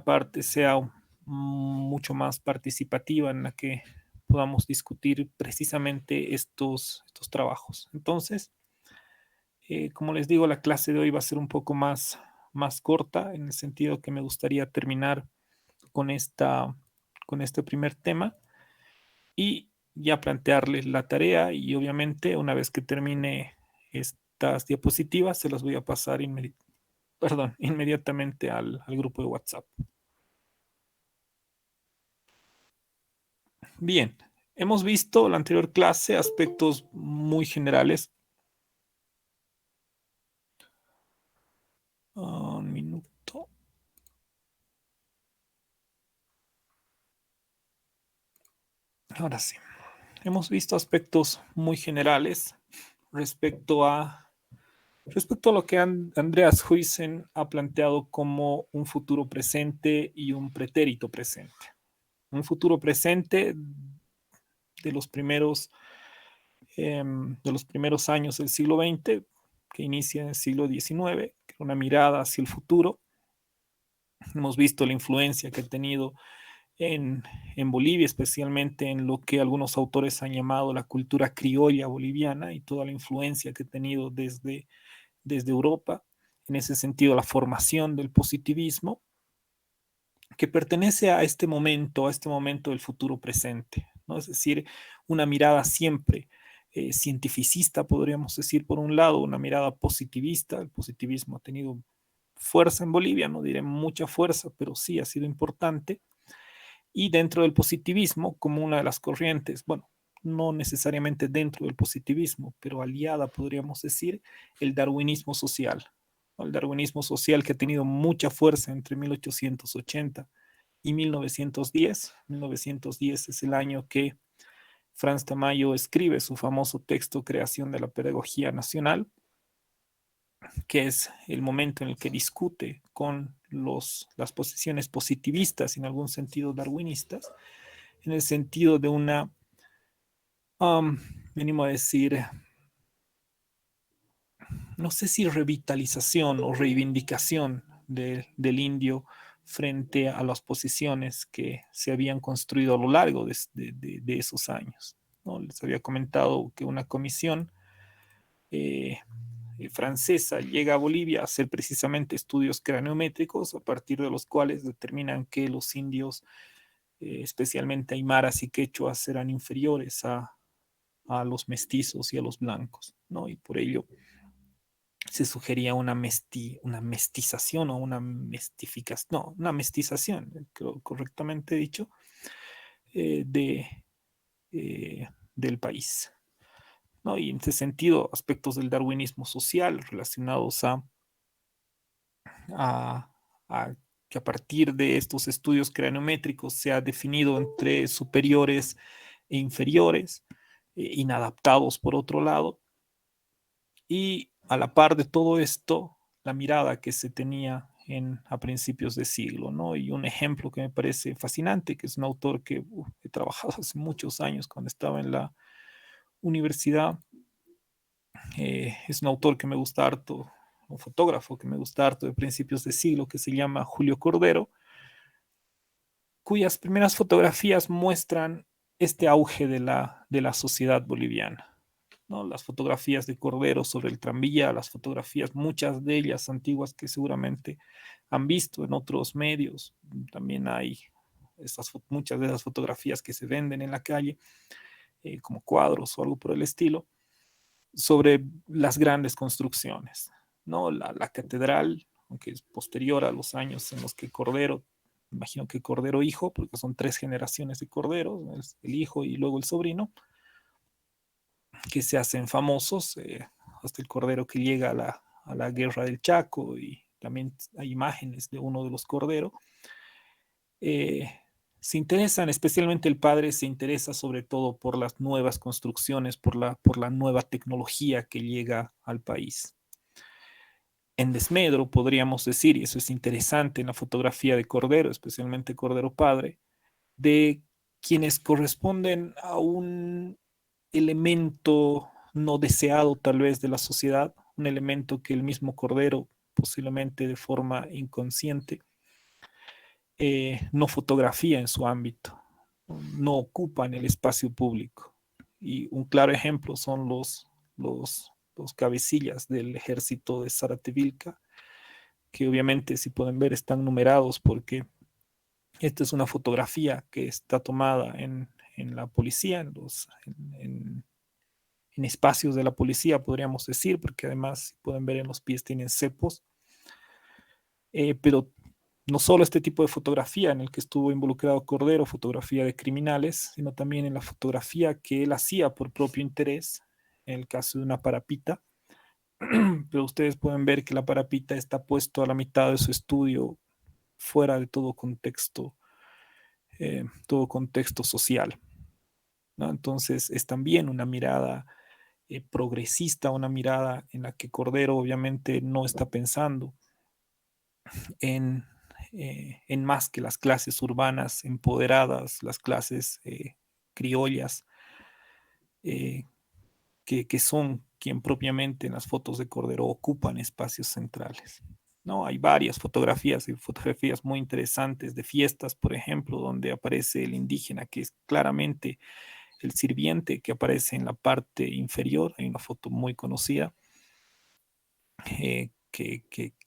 parte sea mucho más participativa, en la que podamos discutir precisamente estos trabajos. Entonces, como les digo, la clase de hoy va a ser un poco más corta, en el sentido que me gustaría terminar con, con este primer tema y ya plantearles la tarea, y obviamente una vez que termine estas diapositivas se las voy a pasar inmediatamente al grupo de WhatsApp. Bien, hemos visto en la anterior clase aspectos muy generales. Un minuto. Ahora sí. Hemos visto aspectos muy generales respecto a, respecto a lo que Andreas Huysen ha planteado como un futuro presente y un pretérito presente. Un futuro presente de los primeros años del siglo XX, que inicia en el siglo XIX, que era una mirada hacia el futuro. Hemos visto la influencia que ha tenido en Bolivia, especialmente en lo que algunos autores han llamado la cultura criolla boliviana, y toda la influencia que ha tenido desde Europa. En ese sentido, la formación del positivismo, que pertenece a este momento del futuro presente, ¿no? Es decir, una mirada siempre cientificista, podríamos decir, por un lado, una mirada positivista. El positivismo ha tenido fuerza en Bolivia, no diré mucha fuerza, pero sí ha sido importante. Y dentro del positivismo, como una de las corrientes, bueno, no necesariamente dentro del positivismo, pero aliada, podríamos decir, el darwinismo social. El darwinismo social, que ha tenido mucha fuerza entre 1880 y 1910. 1910 es el año que Franz Tamayo escribe su famoso texto Creación de la Pedagogía Nacional, que es el momento en el que discute con las posiciones positivistas, en algún sentido darwinistas, en el sentido de una, um, venimos a decir, no sé si revitalización o reivindicación del indio frente a las posiciones que se habían construido a lo largo de esos años, ¿no? Les había comentado que una comisión eh, francesa llega a Bolivia a hacer precisamente estudios craniométricos, a partir de los cuales determinan que los indios, especialmente aymaras y quechuas, eran inferiores a los mestizos y a los blancos, ¿no? Y por ello se sugería una mestización o una mestificación, no, una mestización, creo correctamente dicho, eh, de, del país, ¿no? Y en ese sentido, aspectos del darwinismo social relacionados a, a que a partir de estos estudios craniométricos se ha definido entre superiores e inferiores, inadaptados por otro lado, y a la par de todo esto, la mirada que se tenía a principios de siglo, ¿no? Y un ejemplo que me parece fascinante, que es un autor que he trabajado hace muchos años cuando estaba en la universidad, es un autor que me gusta harto, un fotógrafo que me gusta harto de principios de siglo, que se llama Julio Cordero, cuyas primeras fotografías muestran este auge de la sociedad boliviana, ¿no? Las fotografías de Cordero sobre el tranvía, las fotografías, muchas de ellas antiguas, que seguramente han visto en otros medios. También hay muchas de esas fotografías que se venden en la calle, como cuadros o algo por el estilo, sobre las grandes construcciones, ¿no? La catedral, aunque es posterior a los años en los que Cordero, imagino que Cordero hijo, porque son tres generaciones de Cordero, el hijo y luego el sobrino, que se hacen famosos, hasta el Cordero que llega a la guerra del Chaco, y también hay imágenes de uno de los Corderos. Eh, Se interesan, especialmente el padre se interesa sobre todo por las nuevas construcciones, por la nueva tecnología que llega al país. En desmedro, podríamos decir, y eso es interesante en la fotografía de Cordero, especialmente Cordero padre, de quienes corresponden a un elemento no deseado tal vez de la sociedad, un elemento que el mismo Cordero, posiblemente de forma inconsciente, no fotografía en su ámbito, no ocupan el espacio público. Y un claro ejemplo son los cabecillas del ejército de Zaratevilca, que obviamente, si pueden ver, están numerados porque esta es una fotografía que está tomada en la policía, en espacios de la policía, podríamos decir, porque además, si pueden ver, en los pies tienen cepos. Pero no solo este tipo de fotografía en el que estuvo involucrado Cordero, fotografía de criminales, sino también en la fotografía que él hacía por propio interés, en el caso de una parapita. Pero ustedes pueden ver que la parapita está puesto a la mitad de su estudio, fuera de todo contexto social, ¿no? Entonces es también una mirada progresista, una mirada en la que Cordero obviamente no está pensando en, en más que las clases urbanas empoderadas, las clases criollas, eh, que son quien propiamente en las fotos de Cordero ocupan espacios centrales. ¿No? Hay varias fotografías y fotografías muy interesantes de fiestas, por ejemplo, donde aparece el indígena, que es claramente el sirviente que aparece en la parte inferior. Hay una foto muy conocida,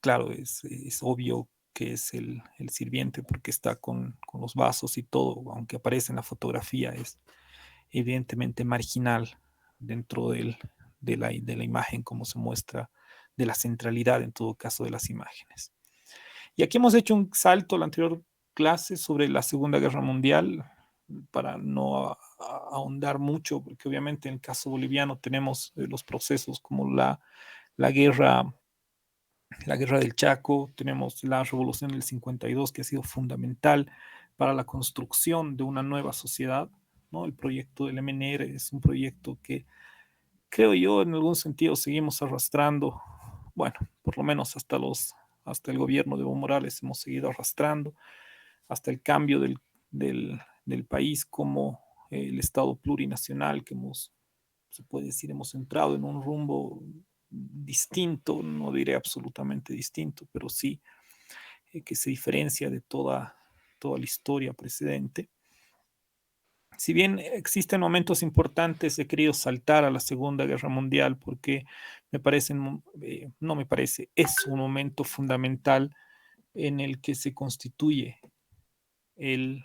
claro, es obvio que es el sirviente porque está con los vasos y todo, aunque aparece en la fotografía, es evidentemente marginal dentro de la imagen, como se muestra, de la centralidad en todo caso de las imágenes. Y aquí hemos hecho un salto a la anterior clase sobre la Segunda Guerra Mundial para no ahondar mucho, porque obviamente en el caso boliviano tenemos los procesos como la guerra la guerra del Chaco, tenemos la revolución del 52 que ha sido fundamental para la construcción de una nueva sociedad, ¿no? El proyecto del MNR es un proyecto que creo yo en algún sentido seguimos arrastrando, bueno, por lo menos hasta el gobierno de Evo Morales hemos seguido arrastrando, hasta el cambio del país como el Estado plurinacional que se puede decir, hemos entrado en un rumbo distinto, no diré absolutamente distinto, pero sí que se diferencia de toda la historia precedente. Si bien existen momentos importantes, he querido saltar a la Segunda Guerra Mundial porque me parece, no me parece, es un momento fundamental en el que se constituye el,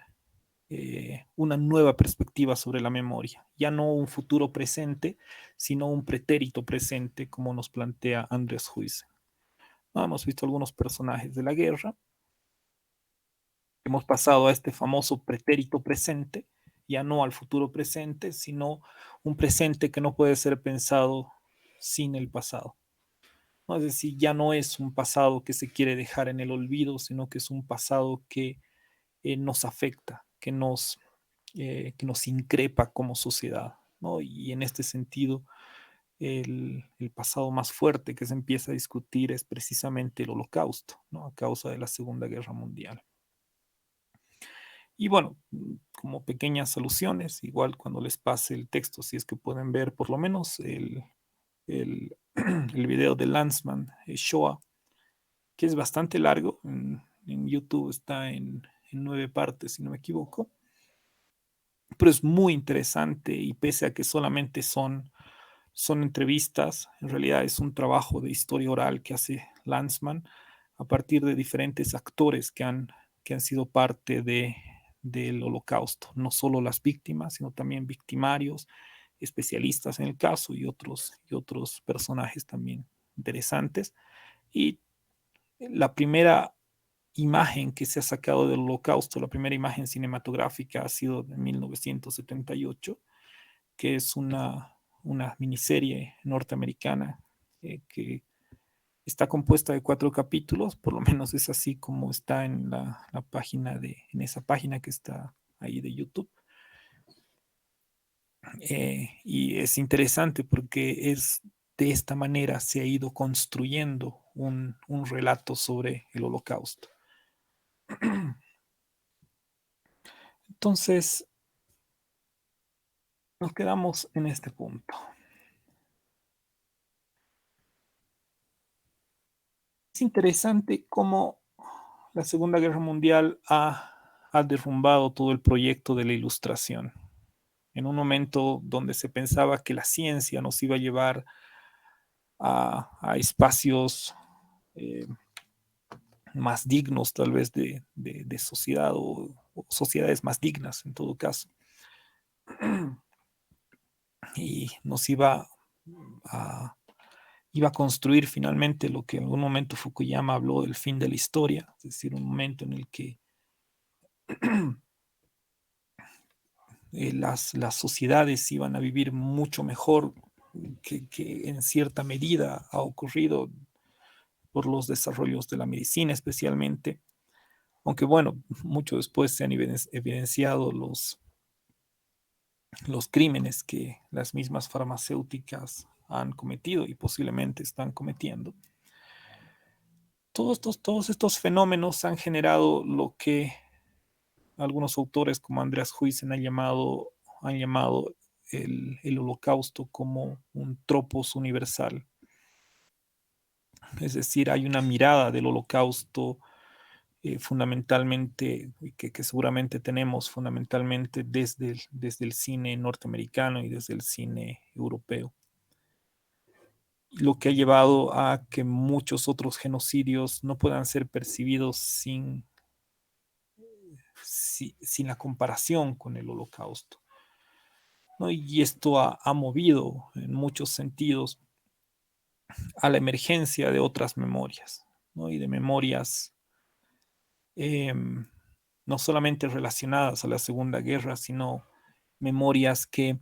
una nueva perspectiva sobre la memoria, ya no un futuro presente, sino un pretérito presente, como nos plantea Andrés Huysen. ¿No? Hemos visto algunos personajes de la guerra, hemos pasado a este famoso pretérito presente, ya no al futuro presente, sino un presente que no puede ser pensado sin el pasado. ¿No? Es decir, ya no es un pasado que se quiere dejar en el olvido, sino que es un pasado que nos afecta, que nos increpa como sociedad, ¿no? Y en este sentido, el pasado más fuerte que se empieza a discutir es precisamente el Holocausto, ¿no? A causa de la Segunda Guerra Mundial. Y bueno, como pequeñas soluciones, igual cuando les pase el texto, si es que pueden ver por lo menos el, el video de Lanzmann, Shoah, que es bastante largo, en YouTube está en 9 partes, si no me equivoco, pero es muy interesante y pese a que solamente son entrevistas, en realidad es un trabajo de historia oral que hace Lanzmann a partir de diferentes actores que han sido parte del holocausto, no solo las víctimas, sino también victimarios, especialistas en el caso y otros personajes también interesantes. Y la primera imagen que se ha sacado del holocausto, la primera imagen cinematográfica ha sido de 1978, que es una miniserie norteamericana que está compuesta de 4 capítulos, por lo menos es así como está en esa página que está ahí de YouTube. Y es interesante porque de esta manera se ha ido construyendo un relato sobre el holocausto. Entonces, nos quedamos en este punto. Es interesante cómo La Segunda Guerra Mundial ha derrumbado todo el proyecto de la Ilustración. En un momento donde se pensaba que la ciencia nos iba a llevar a espacios eh, más dignos, tal vez, de sociedad o sociedades más dignas, en todo caso. Y nos a, iba a construir finalmente lo que en algún momento Fukuyama habló del fin de la historia, es decir, un momento en el que las sociedades iban a vivir mucho mejor que en cierta medida ha ocurrido por los desarrollos de la medicina especialmente, aunque bueno, mucho después se han evidenciado los crímenes que las mismas farmacéuticas han cometido y posiblemente están cometiendo. Todos estos fenómenos han generado lo que algunos autores como Andreas Huysen han llamado el holocausto como un tropos universal. Es decir, hay una mirada del holocausto fundamentalmente, que seguramente tenemos fundamentalmente desde el cine norteamericano y desde el cine europeo, lo que ha llevado a que muchos otros genocidios no puedan ser percibidos sin la comparación con el holocausto, ¿no? Y esto ha movido en muchos sentidos a la emergencia de otras memorias, ¿no? Y de memorias eh, no solamente relacionadas a la Segunda Guerra, sino memorias que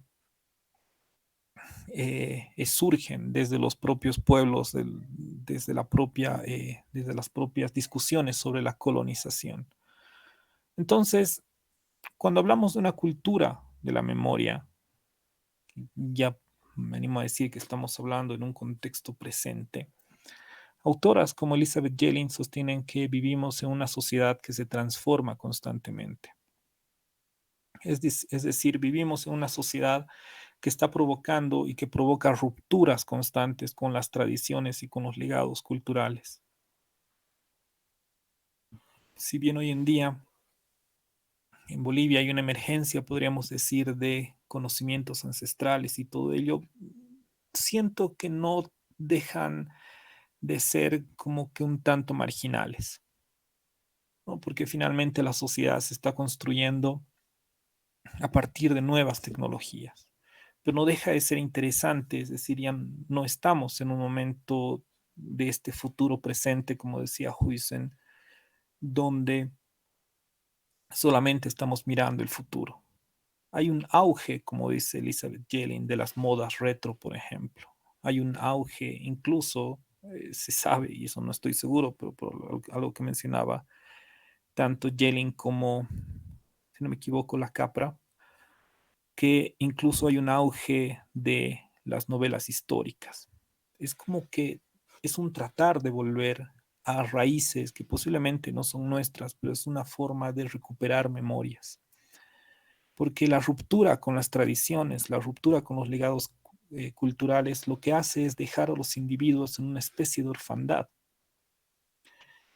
surgen desde los propios pueblos, desde las propias discusiones sobre la colonización. Entonces, cuando hablamos de una cultura de la memoria, ya me animo a decir que estamos hablando en un contexto presente. Autoras como Elizabeth Jelin sostienen que vivimos en una sociedad que se transforma constantemente. Es decir, vivimos en una sociedad que está provocando y que provoca rupturas constantes con las tradiciones y con los legados culturales. Si bien hoy en día en Bolivia hay una emergencia, podríamos decir, de conocimientos ancestrales y todo ello, siento que no dejan de ser como que un tanto marginales, ¿no? Porque finalmente la sociedad se está construyendo a partir de nuevas tecnologías, pero no deja de ser interesante, es decir, ya no estamos en un momento de este futuro presente, como decía Huysen, donde solamente estamos mirando el futuro. Hay un auge, como dice Elizabeth Jelin, de las modas retro, por ejemplo. Hay un auge, incluso se sabe, y eso no estoy seguro, pero por algo que mencionaba tanto Jelin como, si no me equivoco, la Capra, que incluso hay un auge de las novelas históricas. Es como que es un tratar de volver a raíces que posiblemente no son nuestras, pero es una forma de recuperar memorias. Porque la ruptura con las tradiciones, la ruptura con los legados culturales, lo que hace es dejar a los individuos en una especie de orfandad.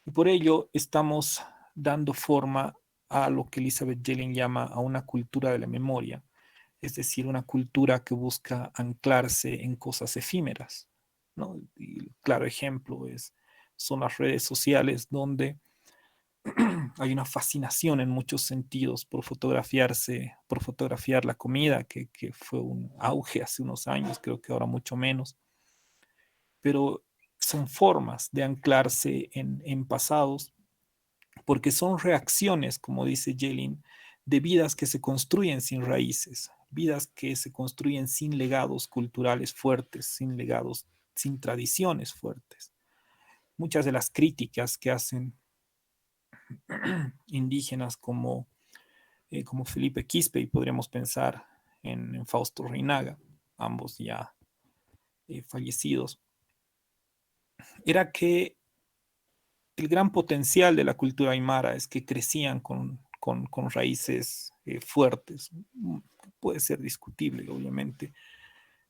Y por ello estamos dando forma a lo que Elizabeth Jelin llama a una cultura de la memoria, es decir, una cultura que busca anclarse en cosas efímeras, ¿no? Y el claro ejemplo son las redes sociales donde hay una fascinación en muchos sentidos por fotografiar la comida, que fue un auge hace unos años, creo que ahora mucho menos, pero son formas de anclarse en pasados, porque son reacciones, como dice Jelin, de vidas que se construyen sin raíces, vidas que se construyen sin legados culturales fuertes, sin legados, sin tradiciones fuertes. Muchas de las críticas que hacen indígenas como Felipe Quispe, y podríamos pensar en Fausto Reinaga, ambos ya fallecidos, era que el gran potencial de la cultura aymara es que crecían con raíces fuertes. Puede ser discutible, obviamente,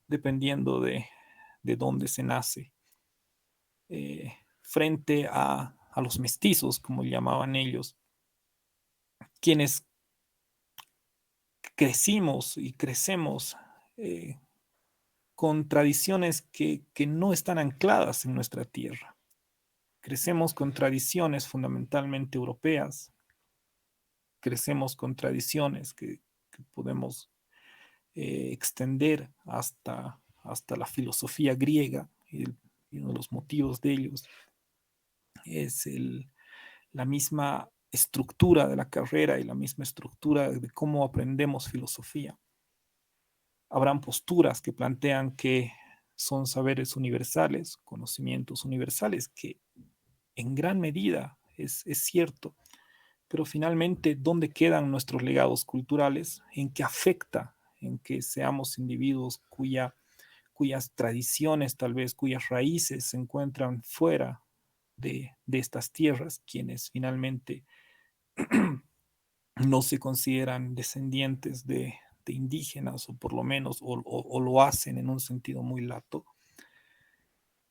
dependiendo de dónde se nace, frente a a los mestizos, como llamaban ellos, quienes crecimos y crecemos eh, con tradiciones que no están ancladas en nuestra tierra. Crecemos con tradiciones fundamentalmente europeas, crecemos con tradiciones que podemos extender hasta la filosofía griega, y uno de los motivos de ellos es la misma estructura de la carrera y la misma estructura de cómo aprendemos filosofía. Habrán posturas que plantean que son saberes universales, conocimientos universales, que en gran medida es cierto, pero finalmente, ¿dónde quedan nuestros legados culturales? ¿En qué afecta? En que seamos individuos cuyas tradiciones, tal vez cuyas raíces se encuentran fuera de estas tierras, quienes finalmente no se consideran descendientes de indígenas, o por lo menos, o lo hacen en un sentido muy lato,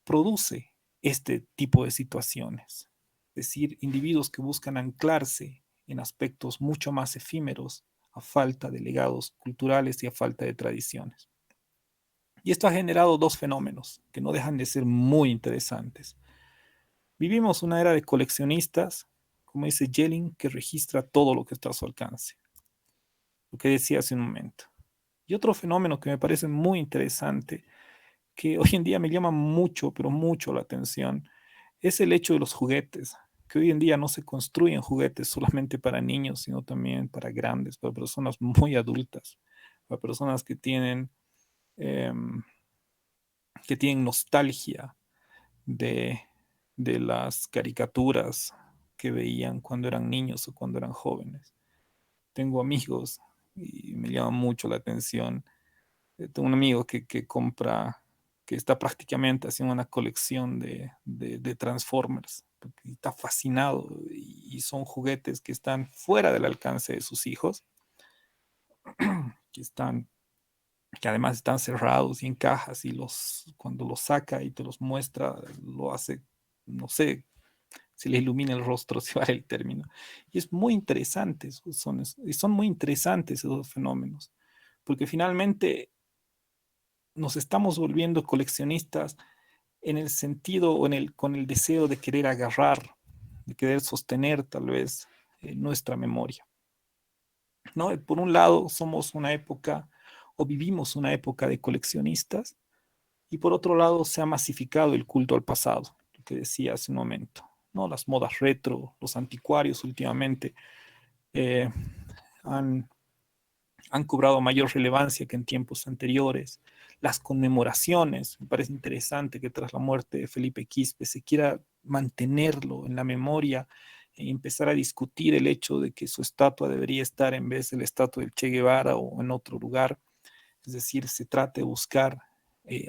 produce este tipo de situaciones. Es decir, individuos que buscan anclarse en aspectos mucho más efímeros a falta de legados culturales y a falta de tradiciones. Y esto ha generado dos fenómenos que no dejan de ser muy interesantes. Vivimos una era de coleccionistas, como dice Jelling, que registra todo lo que está a su alcance, lo que decía hace un momento. Y otro fenómeno que me parece muy interesante, que hoy en día me llama mucho, pero mucho la atención, es el hecho de los juguetes, que hoy en día no se construyen juguetes solamente para niños, sino también para grandes, para personas muy adultas, para personas eh, que tienen nostalgia de, de las caricaturas que veían cuando eran niños o cuando eran jóvenes. Tengo amigos y me llama mucho la atención. Tengo un amigo que compra, que está prácticamente haciendo una colección de Transformers, porque está fascinado y son juguetes que están fuera del alcance de sus hijos, que están, que además están cerrados y en cajas, y cuando los saca y te los muestra, lo hace, no sé, se le ilumina el rostro, si vale el término. Y es muy interesante, son muy interesantes esos fenómenos, porque finalmente nos estamos volviendo coleccionistas en el sentido o con el deseo de querer agarrar, de querer sostener tal vez nuestra memoria, ¿no? Por un lado, somos una época o vivimos una época de coleccionistas, y por otro lado se ha masificado el culto al pasado, lo que decía hace un momento, ¿no? Las modas retro, los anticuarios últimamente eh, han han cobrado mayor relevancia que en tiempos anteriores. Las conmemoraciones, me parece interesante que tras la muerte de Felipe Quispe se quiera mantenerlo en la memoria e empezar a discutir el hecho de que su estatua debería estar en vez de la estatua del Che Guevara o en otro lugar. Es decir, se trata de buscar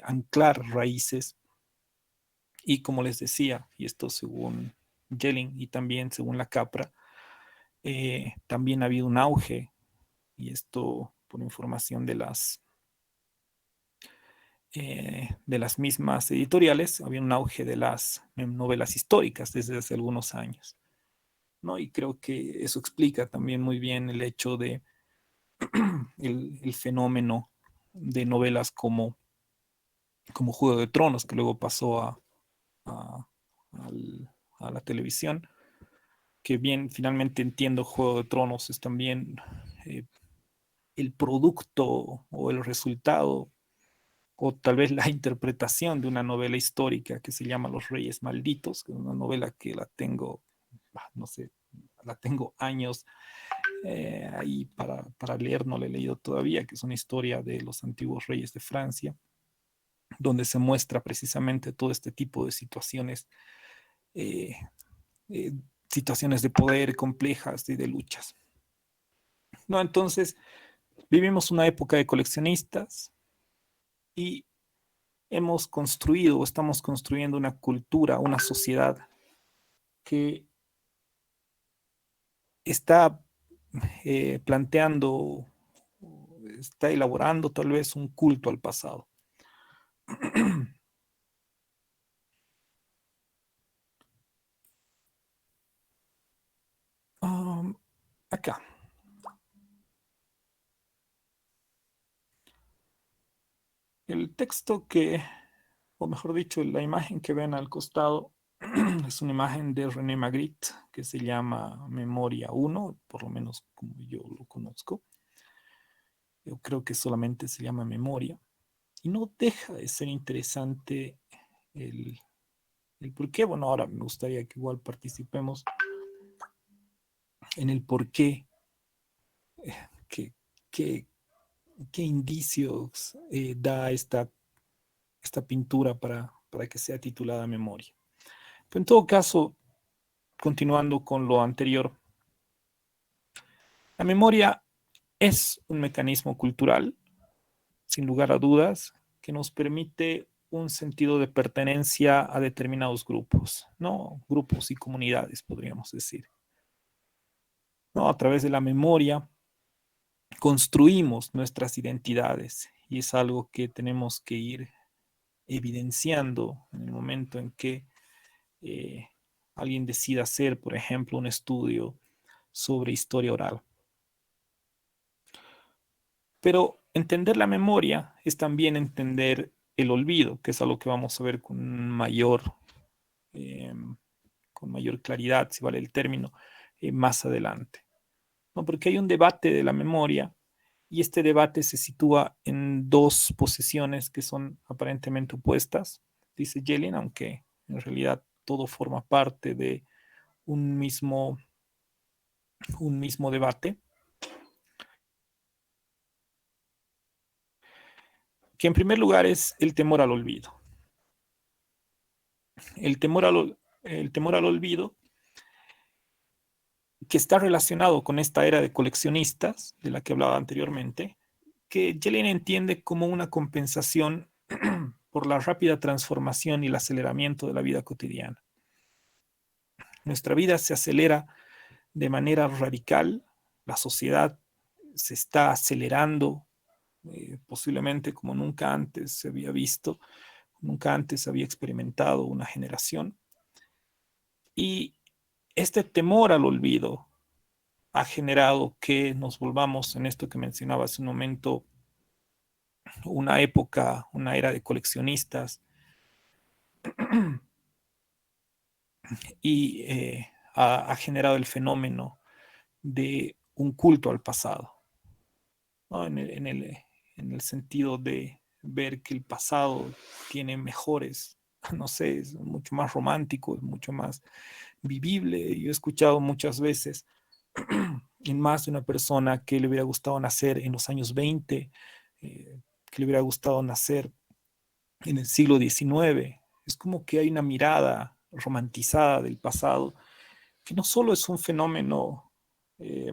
anclar raíces, y como les decía, y esto según Jelling y también según la Capra, también ha habido un auge, y esto por información de las mismas editoriales, había un auge de las novelas históricas desde hace algunos años, ¿no? Y creo que eso explica también muy bien el hecho de el fenómeno de novelas como Juego de Tronos, que luego pasó a, al, a la televisión, que bien finalmente entiendo Juego de Tronos es también eh, el producto o el resultado, o tal vez la interpretación de una novela histórica que se llama Los Reyes Malditos, que es una novela que la tengo, no sé, la tengo años ahí para leer, no la he leído todavía, que es una historia de los antiguos reyes de Francia, donde se muestra precisamente todo este tipo de situaciones, eh, eh, situaciones de poder complejas y de luchas. ¿No? Entonces, vivimos una época de coleccionistas y hemos construido o estamos construyendo una cultura, una sociedad que está planteando, está elaborando tal vez un culto al pasado. acá. El texto o mejor dicho, la imagen que ven al costado es una imagen de René Magritte que se llama Memoria 1, por lo menos como yo lo conozco. Yo creo que solamente se llama Memoria. Y no deja de ser interesante el, el por qué. Bueno, ahora me gustaría que igual participemos en el por qué, qué, qué, qué indicios da esta pintura para que sea titulada Memoria. Pero en todo caso, continuando con lo anterior, la memoria es un mecanismo cultural, sin lugar a dudas, que nos permite un sentido de pertenencia a determinados grupos, ¿no? Grupos y comunidades, podríamos decir. ¿No? A través de la memoria construimos nuestras identidades y es algo que tenemos que ir evidenciando en el momento en que eh, alguien decida hacer, por ejemplo, un estudio sobre historia oral. Pero entender la memoria es también entender el olvido, que es algo que vamos a ver eh, con mayor claridad, si vale el término, más adelante. ¿No? Porque hay un debate de la memoria y este debate se sitúa en dos posiciones que son aparentemente opuestas, dice Jelin, aunque en realidad todo forma parte de un mismo, un mismo debate, que en primer lugar es el temor al olvido. El temor el temor al olvido que está relacionado con esta era de coleccionistas de la que hablaba anteriormente, que Jelena entiende como una compensación por la rápida transformación y el aceleramiento de la vida cotidiana. Nuestra vida se acelera de manera radical, la sociedad se está acelerando posiblemente como nunca antes se había visto, nunca antes había experimentado una generación. Y este temor al olvido ha generado que nos volvamos, en esto que mencionaba hace un momento, una época, una era de coleccionistas y ha generado el fenómeno de un culto al pasado, ¿no? En el sentido de ver que el pasado tiene mejores, no sé, es mucho más romántico, es mucho más vivible. Yo he escuchado muchas veces en más de una persona que le hubiera gustado nacer en los años 20, que le hubiera gustado nacer en el siglo XIX. Es como que hay una mirada romantizada del pasado que no solo es un fenómeno eh,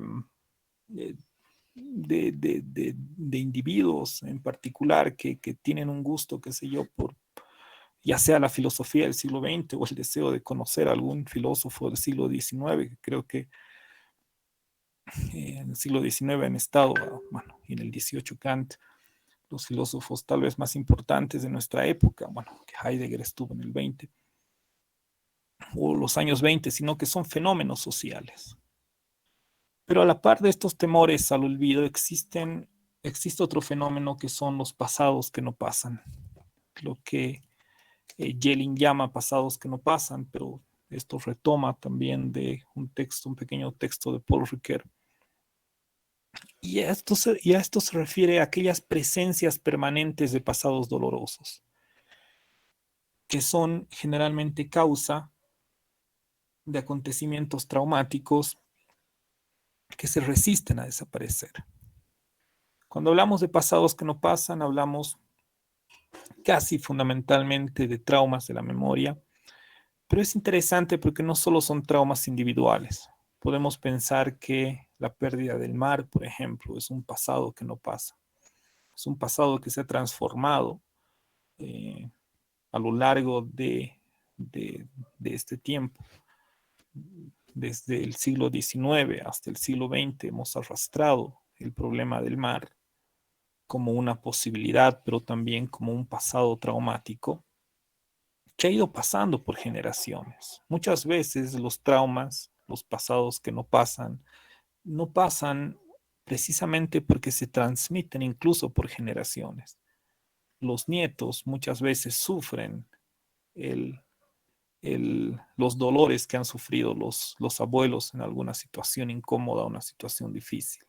de individuos en particular que tienen un gusto, qué sé yo, por ya sea la filosofía del siglo XX o el deseo de conocer a algún filósofo del siglo XIX, que creo que en el siglo XIX han estado, bueno, y en el XVIII Kant, los filósofos tal vez más importantes de nuestra época, bueno, que Heidegger estuvo en el 20 o los años 20, sino que son fenómenos sociales. Pero a la par de estos temores al olvido existe otro fenómeno que son los pasados que no pasan, lo que Jelin llama pasados que no pasan, pero esto retoma también de un texto, un pequeño texto de Paul Ricoeur. Y a esto se refiere a aquellas presencias permanentes de pasados dolorosos, que son generalmente causa de acontecimientos traumáticos que se resisten a desaparecer. Cuando hablamos de pasados que no pasan, hablamos casi fundamentalmente de traumas de la memoria, pero es interesante porque no solo son traumas individuales. Podemos pensar que la pérdida del mar, por ejemplo, es un pasado que no pasa. Es un pasado que se ha transformado eh, a lo largo de este tiempo. Desde el siglo XIX hasta el siglo XX hemos arrastrado el problema del mar como una posibilidad, pero también como un pasado traumático que ha ido pasando por generaciones. Muchas veces los traumas, los pasados que no pasan, no pasan precisamente porque se transmiten incluso por generaciones. Los nietos muchas veces sufren el, los dolores que han sufrido los abuelos en alguna situación incómoda, una situación difícil.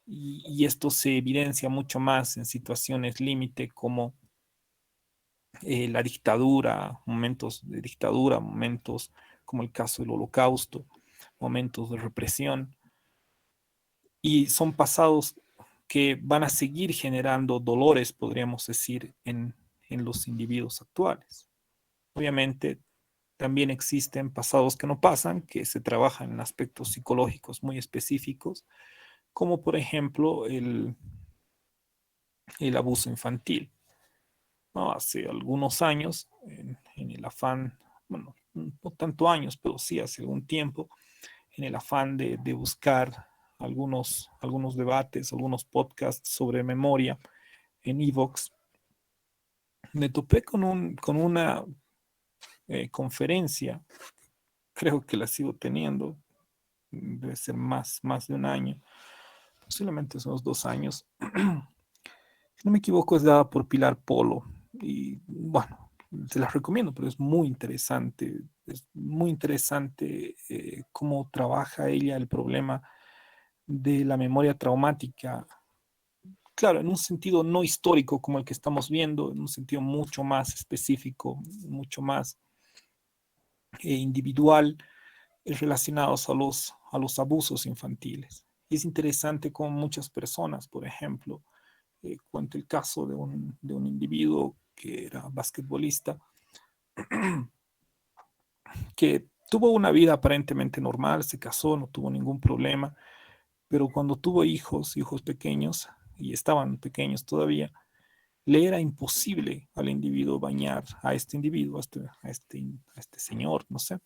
Y esto se evidencia mucho más en situaciones límite como la dictadura, momentos de dictadura, momentos como el caso del Holocausto, momentos de represión, y son pasados que van a seguir generando dolores, podríamos decir, en los individuos actuales. Obviamente, también existen pasados que no pasan, que se trabajan en aspectos psicológicos muy específicos, como por ejemplo el abuso infantil. ¿No? Hace algunos años, en el afán, bueno, no tanto años, pero sí hace algún tiempo, en el afán de buscar algunos debates, algunos podcasts sobre memoria en Evox, me topé con una conferencia, creo que la sigo teniendo, debe ser más de un año, posiblemente son unos 2 años. Si no me equivoco, es dada por Pilar Polo. Y bueno, se las recomiendo, pero es muy interesante. Es muy interesante cómo trabaja ella el problema de la memoria traumática. Claro, en un sentido no histórico como el que estamos viendo, en un sentido mucho más específico, mucho más individual, relacionados a los abusos infantiles. Y es interesante cómo muchas personas, por ejemplo, cuento el caso de un individuo que era basquetbolista, que tuvo una vida aparentemente normal, se casó, no tuvo ningún problema, pero cuando tuvo hijos pequeños, y estaban pequeños todavía, le era imposible al individuo bañar, a este individuo, a este señor, no sé,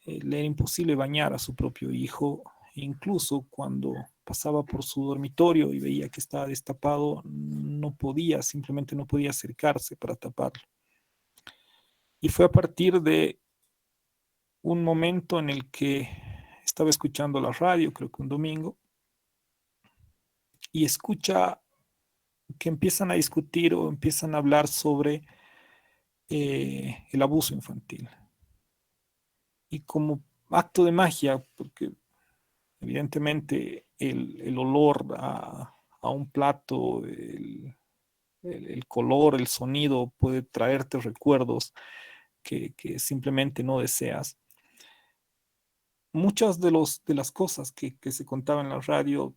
le era imposible bañar a su propio hijo, incluso cuando pasaba por su dormitorio y veía que estaba destapado, no podía, simplemente no podía acercarse para taparlo. Y fue a partir de un momento en el que estaba escuchando la radio, creo que un domingo, y escucha que empiezan a discutir o empiezan a hablar sobre el abuso infantil. Y como acto de magia, porque evidentemente el olor a un plato, el color, el sonido puede traerte recuerdos que simplemente no deseas. Muchas de las cosas que se contaban en la radio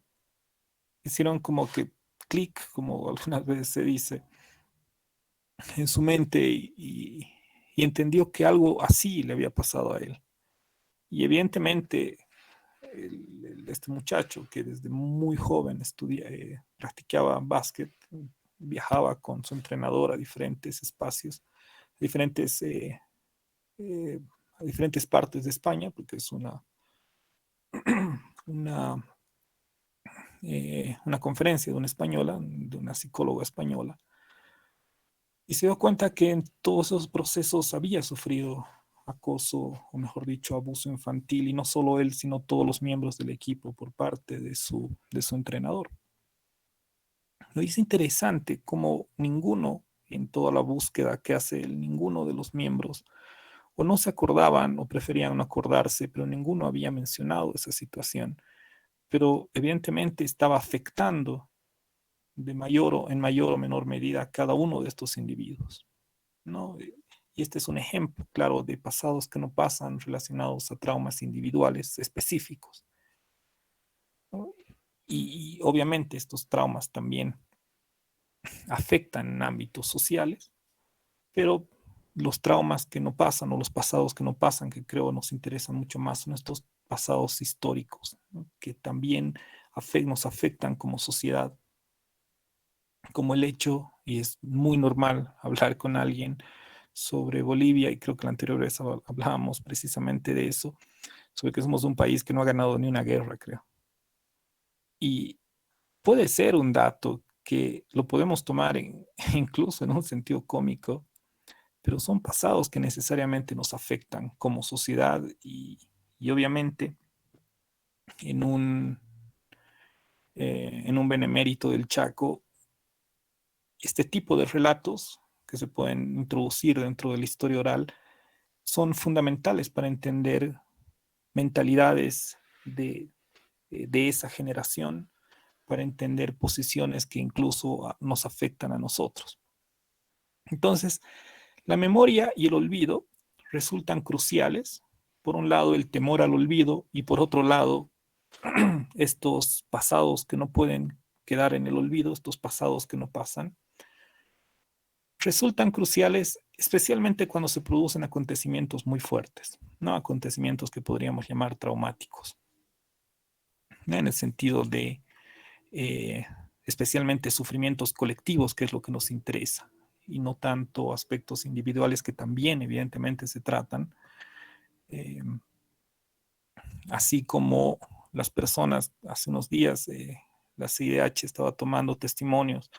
hicieron como que clic, como algunas veces se dice, en su mente y entendió que algo así le había pasado a él. Y evidentemente este muchacho que desde muy joven practicaba básquet, viajaba con su entrenador a diferentes espacios, diferentes, eh, a diferentes partes de España, porque es una, una conferencia de una española, de una psicóloga española, y se dio cuenta que en todos esos procesos había sufrido acoso, o mejor dicho, abuso infantil, y no solo él, sino todos los miembros del equipo por parte de su entrenador. Lo es interesante como ninguno, en toda la búsqueda que hace él, ninguno de los miembros, o no se acordaban o preferían no acordarse, pero ninguno había mencionado esa situación. Pero evidentemente estaba afectando en mayor o menor medida a cada uno de estos individuos, ¿no? Y este es un ejemplo, claro, de pasados que no pasan relacionados a traumas individuales específicos, ¿no? Y obviamente estos traumas también afectan en ámbitos sociales, pero los traumas que no pasan o los pasados que no pasan, que creo nos interesan mucho más, son estos pasados históricos, ¿no? Que también nos afectan como sociedad, como el hecho, y es muy normal hablar con alguien sobre Bolivia, y creo que la anterior vez hablábamos precisamente de eso, sobre que somos un país que no ha ganado ni una guerra, creo. Y puede ser un dato que lo podemos tomar incluso en un sentido cómico, pero son pasados que necesariamente nos afectan como sociedad y obviamente en un benemérito del Chaco, este tipo de relatos que se pueden introducir dentro de la historia oral son fundamentales para entender mentalidades de esa generación, para entender posiciones que incluso nos afectan a nosotros. Entonces, la memoria y el olvido resultan cruciales. Por un lado, el temor al olvido y por otro lado, estos pasados que no pueden quedar en el olvido, estos pasados que no pasan, resultan cruciales especialmente cuando se producen acontecimientos muy fuertes, ¿no? Acontecimientos que podríamos llamar traumáticos, ¿no? En el sentido de eh, especialmente sufrimientos colectivos, que es lo que nos interesa, y no tanto aspectos individuales que también evidentemente se tratan, eh, así como las personas, hace unos días la CIDH estaba tomando testimonios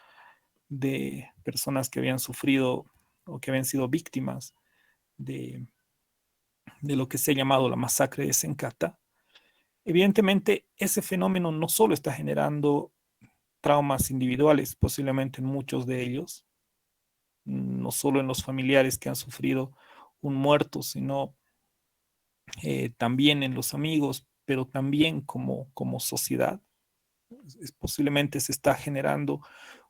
de personas que habían sufrido o que habían sido víctimas de, de lo que se ha llamado la masacre de Sencata. Evidentemente, ese fenómeno no solo está generando traumas individuales, posiblemente en muchos de ellos, no solo en los familiares que han sufrido un muerto, sino también en los amigos, pero también como sociedad. Posiblemente se está generando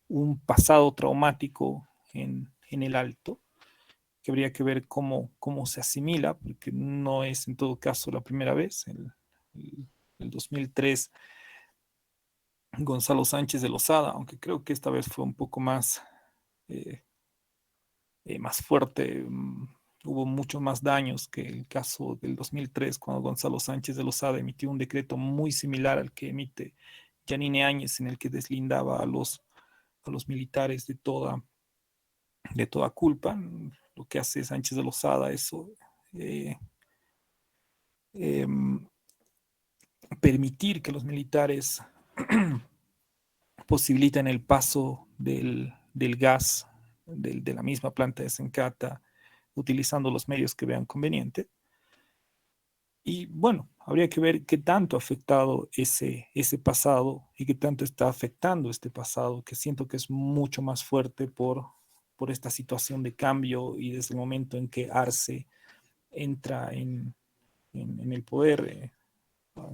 un pasado traumático en el alto, que habría que ver cómo se asimila, porque no es en todo caso la primera vez. El 2003, Gonzalo Sánchez de Lozada, aunque creo que esta vez fue un poco eh, más fuerte, hubo mucho más daños que el caso del 2003, cuando Gonzalo Sánchez de Lozada emitió un decreto muy similar al que emite Yanine Áñez, en el que deslindaba a los militares de toda culpa. Lo que hace Sánchez de Lozada es eh, eh, permitir que los militares posibiliten el paso del gas de la misma planta de Sencata, utilizando los medios que vean conveniente. Y bueno, habría que ver qué tanto ha afectado ese pasado y qué tanto está afectando este pasado, que siento que es mucho más fuerte por esta situación de cambio y desde el momento en que Arce entra en el poder,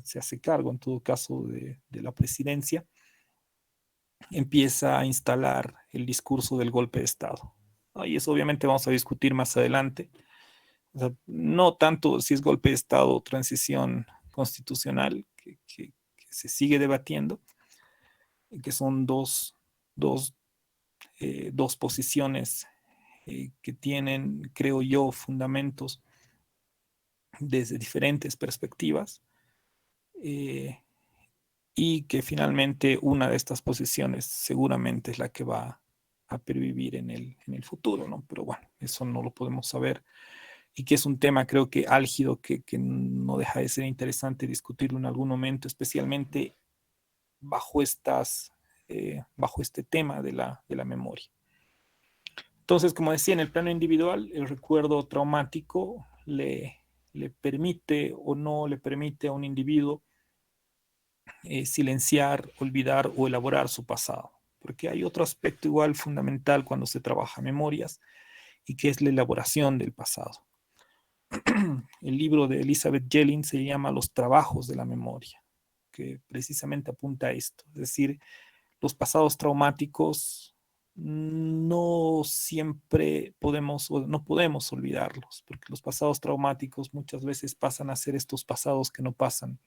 se hace cargo en todo caso de la presidencia, empieza a instalar el discurso del golpe de Estado. Y eso obviamente vamos a discutir más adelante. O sea, no tanto si es golpe de Estado o transición constitucional, que se sigue debatiendo, que son dos posiciones que tienen, creo yo, fundamentos desde diferentes perspectivas, eh, y que finalmente una de estas posiciones seguramente es la que va a pervivir en el futuro, ¿no? Pero bueno, eso no lo podemos saber y que es un tema creo que álgido, que no deja de ser interesante discutirlo en algún momento, especialmente bajo este tema de la memoria. Entonces, como decía, en el plano individual, el recuerdo traumático le permite o no le permite a un individuo silenciar, olvidar o elaborar su pasado. Porque hay otro aspecto igual fundamental cuando se trabaja memorias y que es la elaboración del pasado. El libro de Elizabeth Jelin se llama Los trabajos de la memoria, que precisamente apunta a esto. Es decir, los pasados traumáticos no siempre podemos o no podemos olvidarlos, porque los pasados traumáticos muchas veces pasan a ser estos pasados que no pasan.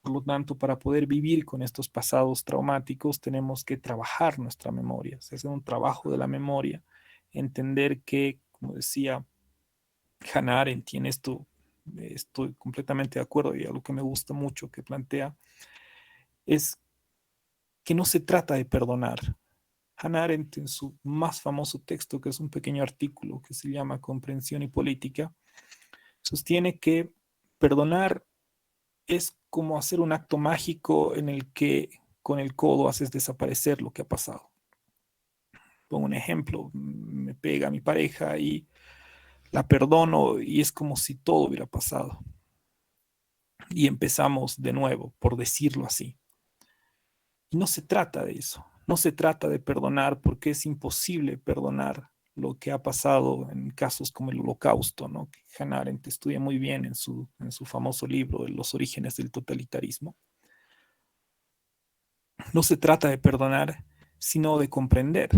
Por lo tanto, para poder vivir con estos pasados traumáticos, tenemos que trabajar nuestra memoria, hacer un trabajo de la memoria, entender que, como decía Hannah Arendt, y en esto estoy completamente de acuerdo, y algo que me gusta mucho que plantea, es que no se trata de perdonar. Hannah Arendt, en su más famoso texto, que es un pequeño artículo que se llama Comprensión y Política, sostiene que perdonar es como hacer un acto mágico en el que con el codo haces desaparecer lo que ha pasado. Pongo un ejemplo, me pega mi pareja y la perdono y es como si todo hubiera pasado. y empezamos de nuevo, por decirlo así. Y no se trata de eso, no se trata de perdonar porque es imposible perdonar lo que ha pasado en casos como el Holocausto, ¿no? Que Hannah Arendt estudia muy bien en su famoso libro, Los orígenes del totalitarismo. No se trata de perdonar, sino de comprender,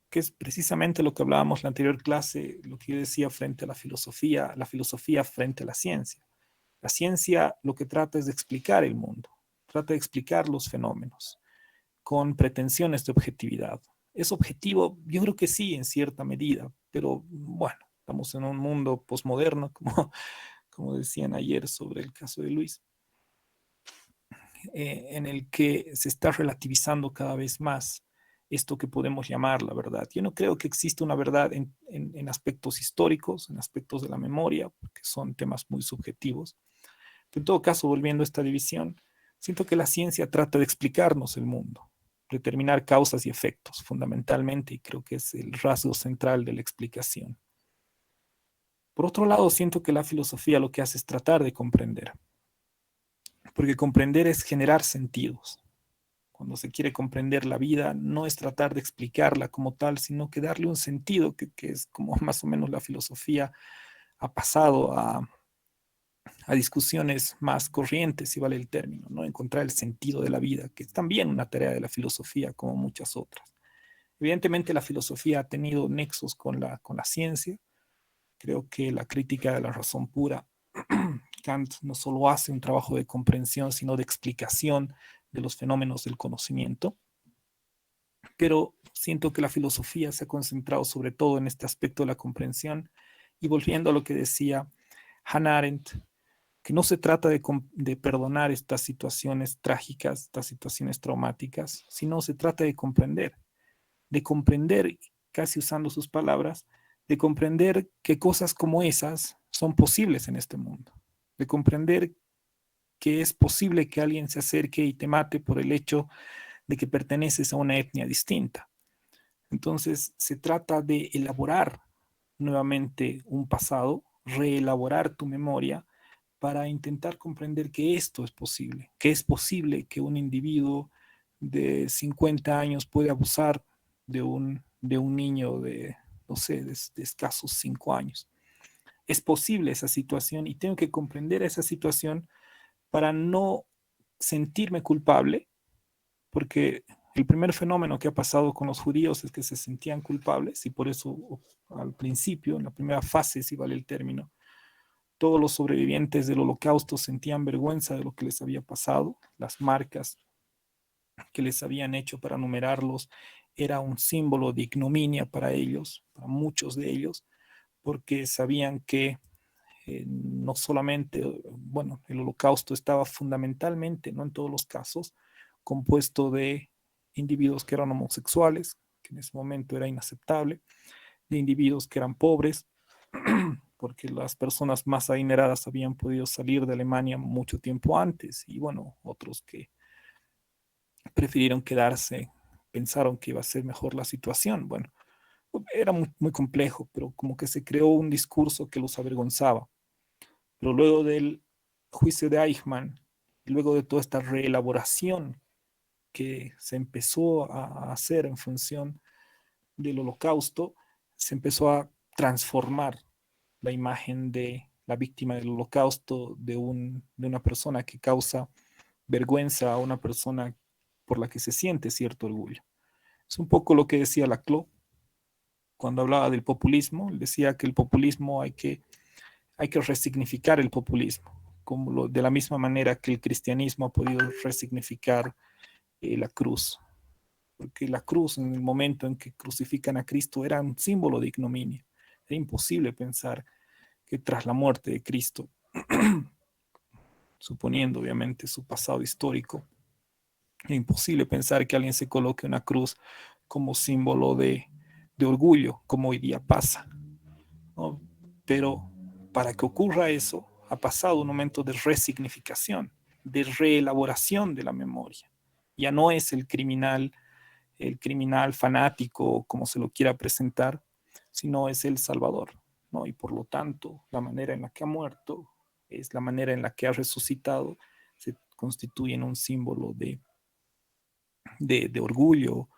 que es precisamente lo que hablábamos en la anterior clase, lo que yo decía frente a la filosofía frente a la ciencia. La ciencia lo que trata es de explicar el mundo, trata de explicar los fenómenos con pretensiones de objetividad. ¿Es objetivo? Yo creo que sí, en cierta medida, pero bueno, estamos en un mundo posmoderno, como decían ayer sobre el caso de Luis, en el que se está relativizando cada vez más esto que podemos llamar la verdad. Yo no creo que exista una verdad en aspectos históricos, en aspectos de la memoria, porque son temas muy subjetivos. Pero en todo caso, volviendo a esta división, siento que la ciencia trata de explicarnos el mundo, determinar causas y efectos, fundamentalmente, y creo que es el rasgo central de la explicación. Por otro lado, siento que la filosofía lo que hace es tratar de comprender, porque comprender es generar sentidos. Cuando se quiere comprender la vida, no es tratar de explicarla como tal, sino que darle un sentido, que es como más o menos la filosofía ha pasado a discusiones más corrientes, si vale el término, ¿no? Encontrar el sentido de la vida, que es también una tarea de la filosofía, como muchas otras. Evidentemente, la filosofía ha tenido nexos con la ciencia. Creo que la crítica de la razón pura, Kant no solo hace un trabajo de comprensión, sino de explicación de los fenómenos del conocimiento, pero siento que la filosofía se ha concentrado sobre todo en este aspecto de la comprensión. Y volviendo a lo que decía Hannah Arendt, que no se trata de perdonar estas situaciones trágicas, estas situaciones traumáticas, sino se trata de comprender, casi usando sus palabras, de comprender que cosas como esas son posibles en este mundo, de comprender que es posible que alguien se acerque y te mate por el hecho de que perteneces a una etnia distinta. Entonces, se trata de elaborar nuevamente un pasado, reelaborar tu memoria para intentar comprender que esto es posible, que es posible que un individuo de 50 años puede abusar de un niño de, no sé, de escasos 5 años. Es posible esa situación y tengo que comprender esa situación para no sentirme culpable, porque el primer fenómeno que ha pasado con los judíos es que se sentían culpables y por eso al principio, en la primera fase, si vale el término, todos los sobrevivientes del holocausto sentían vergüenza de lo que les había pasado, las marcas que les habían hecho para numerarlos era un símbolo de ignominia para ellos, para muchos de ellos, porque sabían que no solamente, bueno, el holocausto estaba fundamentalmente, no en todos los casos, compuesto de individuos que eran homosexuales, que en ese momento era inaceptable, de individuos que eran pobres, porque las personas más adineradas habían podido salir de Alemania mucho tiempo antes, y bueno, otros que prefirieron quedarse, pensaron que iba a ser mejor la situación. Bueno, era muy complejo, pero como que se creó un discurso que los avergonzaba. Pero luego del juicio de Eichmann, luego de toda esta reelaboración que se empezó a hacer en función del holocausto, se empezó a transformar la imagen de la víctima del holocausto, de una persona que causa vergüenza a una persona por la que se siente cierto orgullo. Es un poco lo que decía Laclau cuando hablaba del populismo. Él decía que el populismo hay que resignificar el populismo, como de la misma manera que el cristianismo ha podido resignificar la cruz. Porque la cruz, en el momento en que crucifican a Cristo, era un símbolo de ignominia. Era imposible pensar que tras la muerte de Cristo, suponiendo obviamente su pasado histórico, es imposible pensar que alguien se coloque una cruz como símbolo de orgullo, como hoy día pasa, ¿no? Pero para que ocurra eso, ha pasado un momento de resignificación, de reelaboración de la memoria. Ya no es el criminal fanático, como se lo quiera presentar, sino es el Salvador, ¿no? Y por lo tanto, la manera en la que ha muerto es la manera en la que ha resucitado, se constituye en un símbolo de orgullo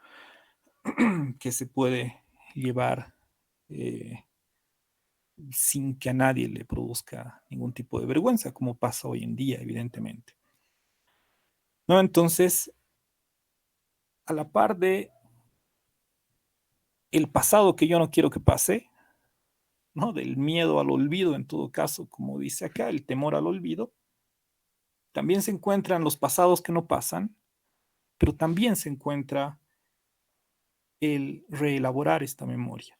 que se puede llevar eh, sin que a nadie le produzca ningún tipo de vergüenza, como pasa hoy en día, evidentemente. ¿No? Entonces, a la par de el pasado que yo no quiero que pase, ¿no? Del miedo al olvido, en todo caso, como dice acá, el temor al olvido, también se encuentran los pasados que no pasan, pero también se encuentra el reelaborar esta memoria,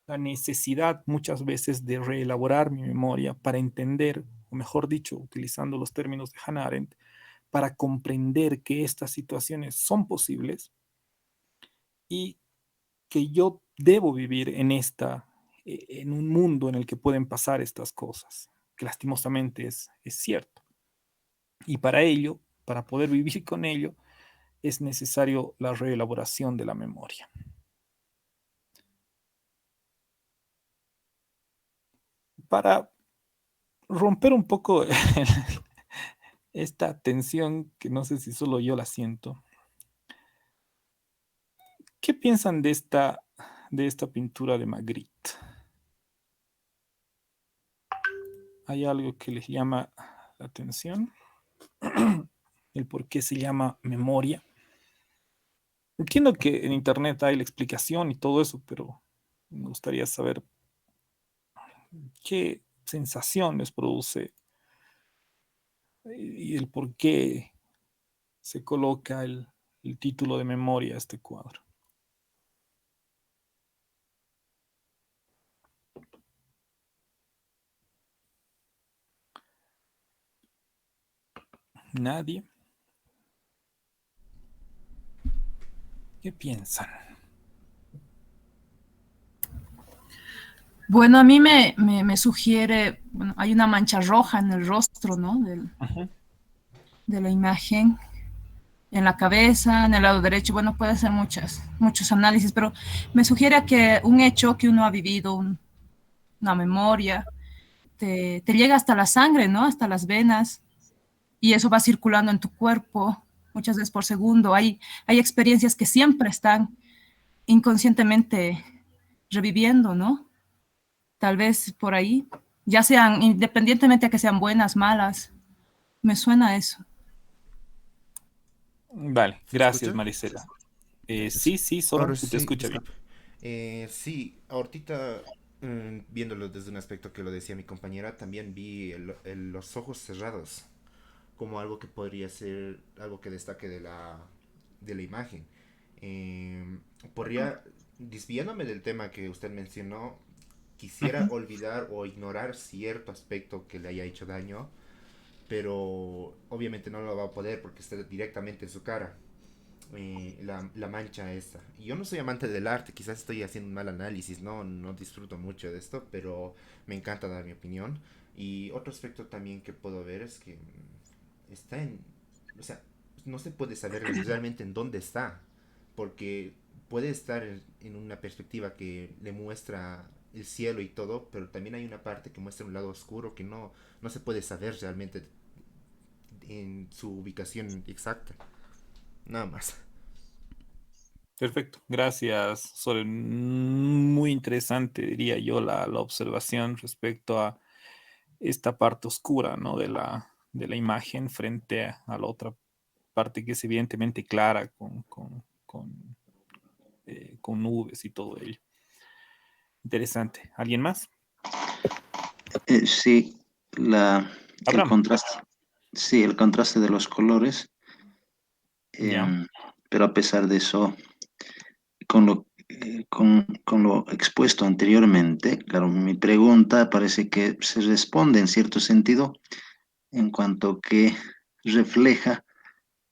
la necesidad muchas veces de reelaborar mi memoria para entender, o mejor dicho, utilizando los términos de Hannah Arendt, para comprender que estas situaciones son posibles y que yo debo vivir en un mundo en el que pueden pasar estas cosas, que lastimosamente es cierto. Y para ello, para poder vivir con ello, es necesario la reelaboración de la memoria. Para romper un poco esta tensión que no sé si solo yo la siento, ¿qué piensan de esta pintura de Magritte? ¿Hay algo que les llama la atención? ¿El por qué se llama memoria? Entiendo que en internet hay la explicación y todo eso, pero me gustaría saber qué sensación les produce y el por qué se coloca el título de memoria a este cuadro. ¿Nadie? ¿Qué piensan? Bueno, a mí me sugiere, bueno, hay una mancha roja en el rostro, ¿no? Ajá. De la imagen, en la cabeza, en el lado derecho, bueno, puede ser muchos análisis, pero me sugiere que un hecho que uno ha vivido, una memoria, te llega hasta la sangre, ¿no? Hasta las venas, y eso va circulando en tu cuerpo muchas veces por segundo. Hay experiencias que siempre están inconscientemente reviviendo, ¿no? Tal vez por ahí, ya sean, independientemente de que sean buenas, malas, me suena eso. Vale, ¿Se gracias escucha? Marisela. S- Sí, sí, Soren, Ahora se te sí, escucha bien. disculpe. Sí, ahorita viéndolo desde un aspecto que lo decía mi compañera, también vi los ojos cerrados como algo que podría ser algo que destaque de la imagen. Podría, desviándome del tema que usted mencionó, quisiera Ujú. olvidar o ignorar cierto aspecto que le haya hecho daño, pero obviamente no lo va a poder porque está directamente en su cara. La mancha esta. Y yo no soy amante del arte, quizás estoy haciendo un mal análisis, no disfruto mucho de esto, pero me encanta dar mi opinión. Y otro aspecto también que puedo ver es que está en... O sea, no se puede saber realmente en dónde está, porque puede estar en una perspectiva que le muestra el cielo y todo, pero también hay una parte que muestra un lado oscuro que no se puede saber realmente en su ubicación exacta. Nada más. Perfecto, gracias, Soren. Muy interesante, diría yo, la observación respecto a esta parte oscura, ¿no? De la imagen frente a la otra parte que es evidentemente clara con nubes y todo ello. Interesante. ¿Alguien más? Sí, la, el Abraham. contraste, sí, el contraste de los colores, Ya. pero a pesar de eso, con lo expuesto anteriormente, claro, mi pregunta parece que se responde en cierto sentido en cuanto que refleja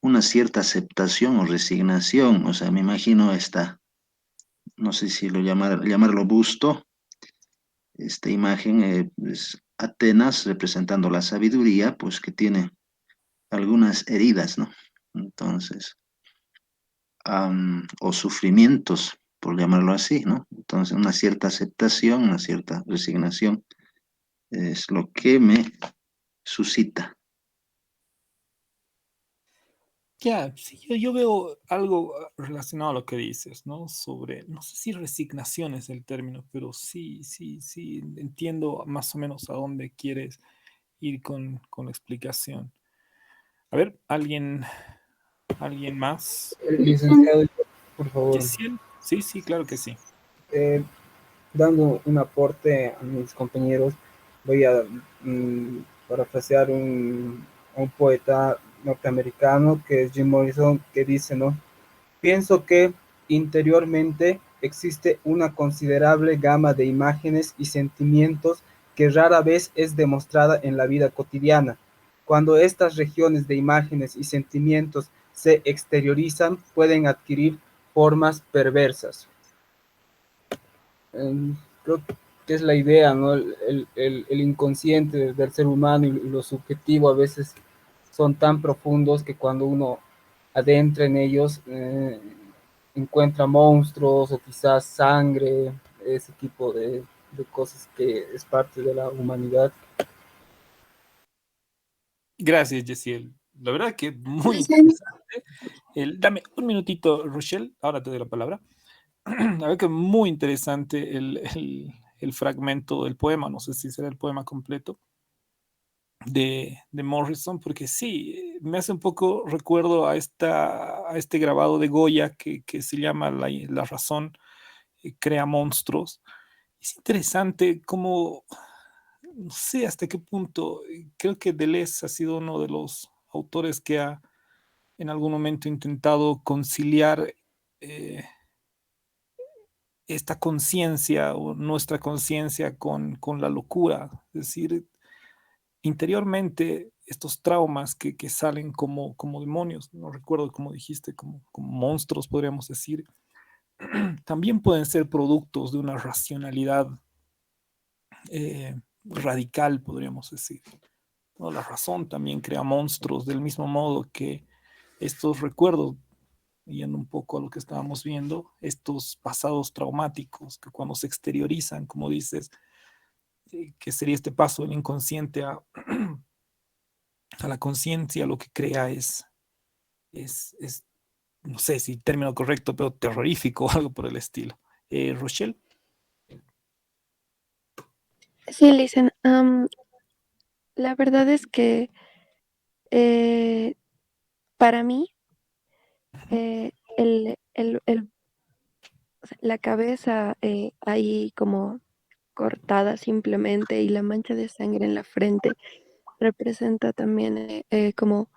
una cierta aceptación o resignación, o sea, me imagino esta, no sé si llamarlo busto, esta imagen es Atenas representando la sabiduría, pues que tiene algunas heridas, ¿no? Entonces, o sufrimientos, por llamarlo así, ¿no? Entonces, una cierta aceptación, una cierta resignación, Es lo que me suscita. Ya, sí, yo veo algo relacionado a lo que dices, ¿no? Sobre, no sé si resignación es el término, pero sí, entiendo más o menos a dónde quieres ir con la explicación. A ver, ¿alguien más? Licenciado, por favor, Yesiel, sí, claro que sí. eh, dando un aporte a mis compañeros, voy a parafrasear a un poeta norteamericano que es Jim Morrison, que dice, ¿no? Pienso que interiormente existe una considerable gama de imágenes y sentimientos que rara vez es demostrada en la vida cotidiana. Cuando estas regiones de imágenes y sentimientos se exteriorizan, pueden adquirir formas perversas. Creo que es la idea, ¿no? El inconsciente del ser humano y lo subjetivo a veces son tan profundos que cuando uno adentra en ellos encuentra monstruos o quizás sangre, ese tipo de cosas que es parte de la humanidad. Gracias, Yesiel. La verdad que muy interesante. Dame un minutito, Rochelle, ahora te doy la palabra. La verdad que muy interesante el fragmento del poema, no sé si será el poema completo de Morrison, porque sí, me hace un poco recuerdo a este grabado de Goya que se llama La razón crea monstruos. Es interesante cómo, no sé hasta qué punto, creo que Deleuze ha sido uno de los autores que ha en algún momento intentado conciliar esta conciencia o nuestra conciencia con la locura. Es decir, interiormente estos traumas que salen como demonios, no recuerdo cómo dijiste, como monstruos, podríamos decir, también pueden ser productos de una racionalidad radical, podríamos decir, ¿no? La razón también crea monstruos del mismo modo que estos recuerdos, yendo un poco a lo que estábamos viendo, estos pasados traumáticos que cuando se exteriorizan, como dices, que sería este paso del inconsciente a la conciencia, lo que crea es, no sé si término correcto, pero terrorífico o algo por el estilo. Rochelle. Sí, Listen, la verdad es que eh, para mí o sea, la cabeza ahí como cortada simplemente y la mancha de sangre en la frente representa también como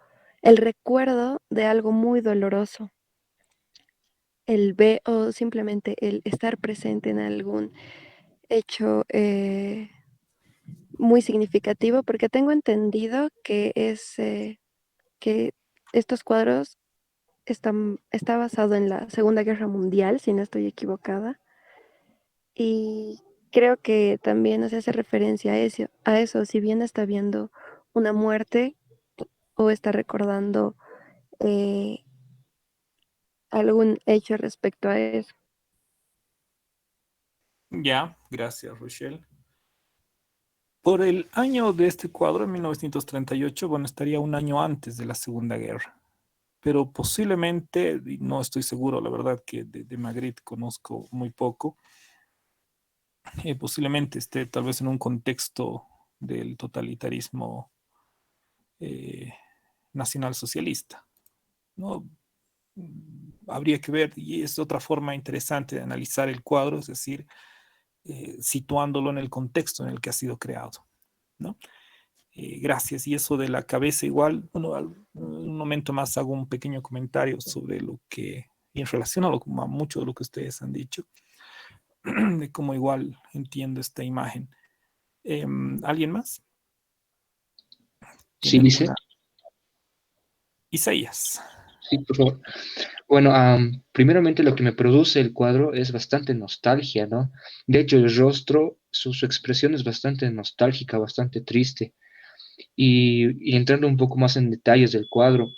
el recuerdo de algo muy doloroso, el ver o simplemente el estar presente en algún hecho muy significativo, porque tengo entendido que es que estos cuadros está basado en la Segunda Guerra Mundial, si no estoy equivocada, y creo que también se hace referencia a eso, si bien está viendo una muerte o está recordando eh, algún hecho respecto a eso. Ya, gracias, Rochelle. Por el año de este cuadro, en 1938, bueno, estaría un año antes de la Segunda Guerra, pero posiblemente, y no estoy seguro, la verdad que de Magritte conozco muy poco, posiblemente esté tal vez en un contexto del totalitarismo eh, nacionalsocialista, ¿no? Habría que ver, y es otra forma interesante de analizar el cuadro, es decir, situándolo en el contexto en el que ha sido creado, ¿no? Gracias. Y eso de la cabeza igual, bueno, un momento más hago un pequeño comentario sobre lo que, y en relación a mucho de lo que ustedes han dicho, de cómo igual entiendo esta imagen. ¿Alguien más? Sí, ¿Tiene dice. alguna? Isaías. Sí, por favor. Bueno, primeramente lo que me produce el cuadro es bastante nostalgia, ¿no? De hecho, el rostro, su expresión es bastante nostálgica, bastante triste. Y entrando un poco más en detalles del cuadro,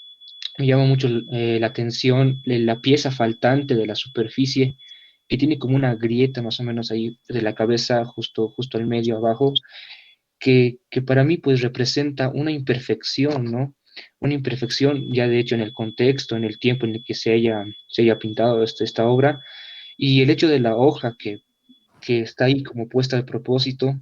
me llama mucho la atención la pieza faltante de la superficie, que tiene como una grieta más o menos ahí de la cabeza, justo al medio abajo, que para mí pues representa una imperfección, ¿no? Una imperfección ya de hecho en el contexto, en el tiempo en el que se haya pintado esta obra, y el hecho de la hoja que está ahí como puesta de propósito,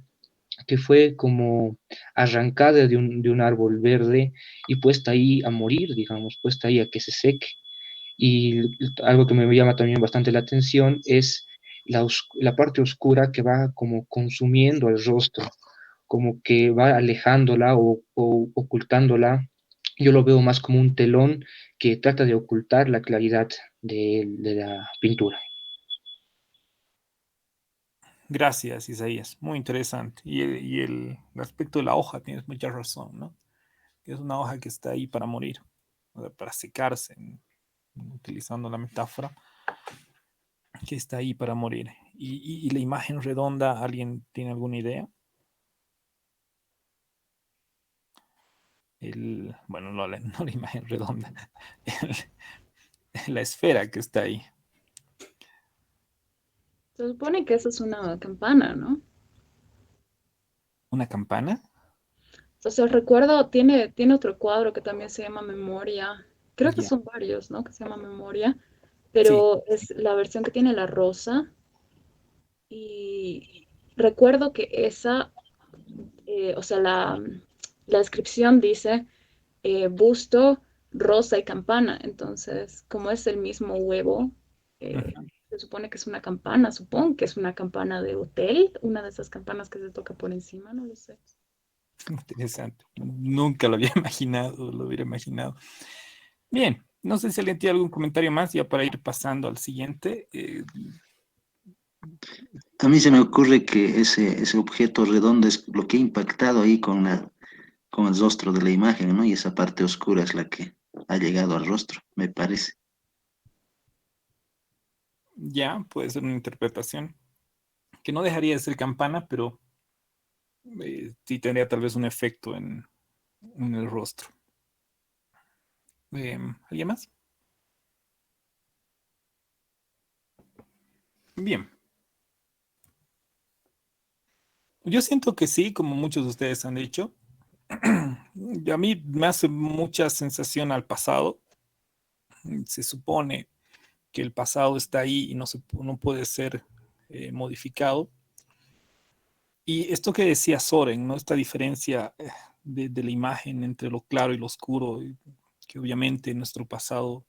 que fue como arrancada de un árbol verde y puesta ahí a morir, digamos, puesta ahí a que se seque. Y algo que me llama también bastante la atención es la parte oscura que va como consumiendo el rostro, como que va alejándola o ocultándola. Yo lo veo más como un telón que trata de ocultar la claridad de la pintura. Gracias, Isaías. Muy interesante. El aspecto de la hoja, tienes mucha razón, ¿no? Que es una hoja que está ahí para morir, o sea, para secarse, utilizando la metáfora, que está ahí para morir. Y la imagen redonda, ¿alguien tiene alguna idea? Bueno, no no la imagen redonda, la esfera que está ahí. Se supone que esa es una campana, ¿no? ¿Una campana? O sea, recuerdo, tiene otro cuadro que también se llama Memoria. Creo que Ya, son varios, ¿no? Que se llama Memoria, sí. pero es la versión que tiene la rosa. Y recuerdo que esa, o sea, la descripción dice busto, rosa y campana. Entonces, como es el mismo huevo, Ujú. se supone que es una campana, supongo que es una campana de hotel, una de esas campanas que se toca por encima, no lo sé. Interesante. Nunca lo había imaginado, lo hubiera imaginado. Bien, no sé si alguien tiene algún comentario más ya para ir pasando al siguiente. A mí se me ocurre que ese objeto redondo es lo que ha impactado ahí con el rostro de la imagen, ¿no? Y esa parte oscura es la que ha llegado al rostro, me parece. Ya, puede ser una interpretación que no dejaría de ser campana, pero sí tendría tal vez un efecto en el rostro. ¿Alguien más? Bien. Yo siento que sí, como muchos de ustedes han dicho. Y a mí me hace mucha sensación al pasado. Se supone que el pasado está ahí y no puede ser modificado. Y esto que decía Soren, ¿no? Esta diferencia de la imagen entre lo claro y lo oscuro, que obviamente nuestro pasado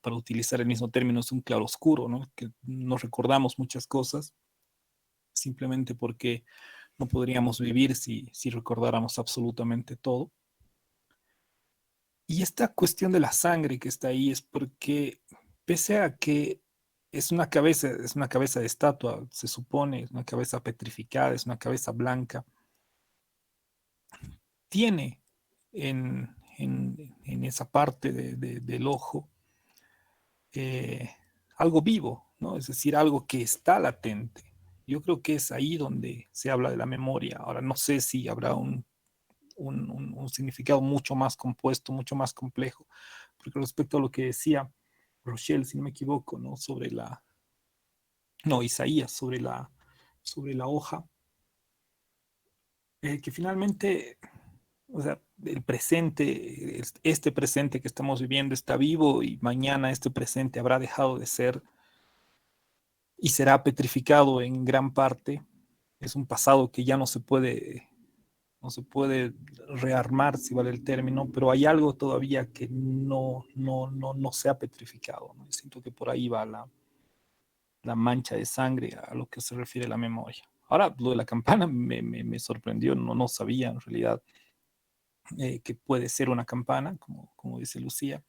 para utilizar el mismo término, es un claro oscuro, ¿no? Que no recordamos muchas cosas simplemente porque no podríamos vivir si recordáramos absolutamente todo. Y esta cuestión de la sangre que está ahí es porque, pese a que es una cabeza de estatua, se supone, es una cabeza petrificada, es una cabeza blanca, tiene en esa parte del ojo eh, algo vivo, ¿no? Es decir, algo que está latente. Yo creo que es ahí donde se habla de la memoria. Ahora, no sé si habrá un significado mucho más compuesto, mucho más complejo, porque respecto a lo que decía Rochelle, si no me equivoco, ¿no? No, Isaías, sobre la hoja, que finalmente, o sea, el presente, este presente que estamos viviendo está vivo y mañana este presente habrá dejado de ser y será petrificado en gran parte. Es un pasado que ya no se puede rearmar, si vale el término, pero hay algo todavía que no se ha petrificado, ¿no? Siento que por ahí va la mancha de sangre a lo que se refiere la memoria. Ahora, lo de la campana me sorprendió, no sabía en realidad que puede ser una campana, como dice Lucía.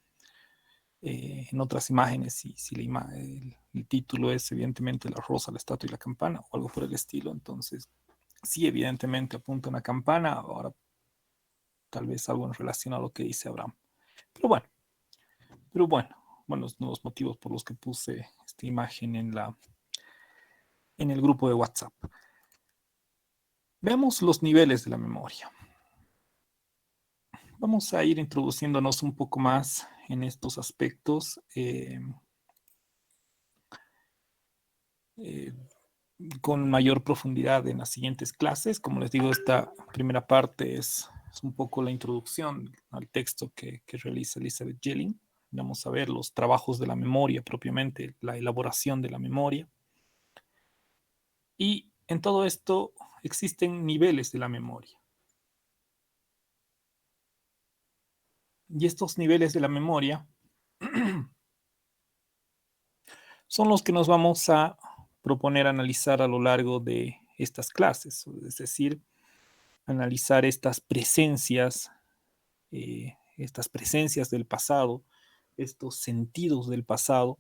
En otras imágenes, si el título es evidentemente la rosa, la estatua y la campana o algo por el estilo, entonces sí, evidentemente apunta a una campana. Ahora tal vez algo en relación a lo que dice Abraham. Pero bueno, pero bueno, buenos los motivos por los que puse esta imagen en el grupo de WhatsApp. Veamos los niveles de la memoria. Vamos a ir introduciéndonos un poco más en estos aspectos. Eh, con mayor profundidad en las siguientes clases. Como les digo, esta primera parte es un poco la introducción al texto que realiza Elizabeth Jelling. Vamos a ver los trabajos de la memoria propiamente, la elaboración de la memoria. Y en todo esto existen niveles de la memoria. Y estos niveles de la memoria son los que nos vamos a proponer analizar a lo largo de estas clases, es decir, analizar estas presencias del pasado, estos sentidos del pasado,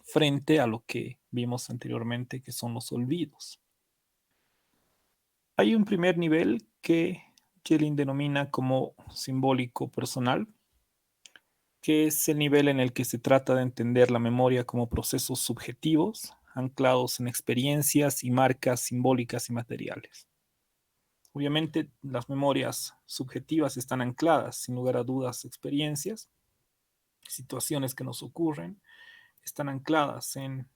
frente a lo que vimos anteriormente, que son los olvidos. Hay un primer nivel que Jelling denomina como simbólico personal, que es el nivel en el que se trata de entender la memoria como procesos subjetivos, anclados en experiencias y marcas simbólicas y materiales. Obviamente, las memorias subjetivas están ancladas, sin lugar a dudas, experiencias, situaciones que nos ocurren, están ancladas en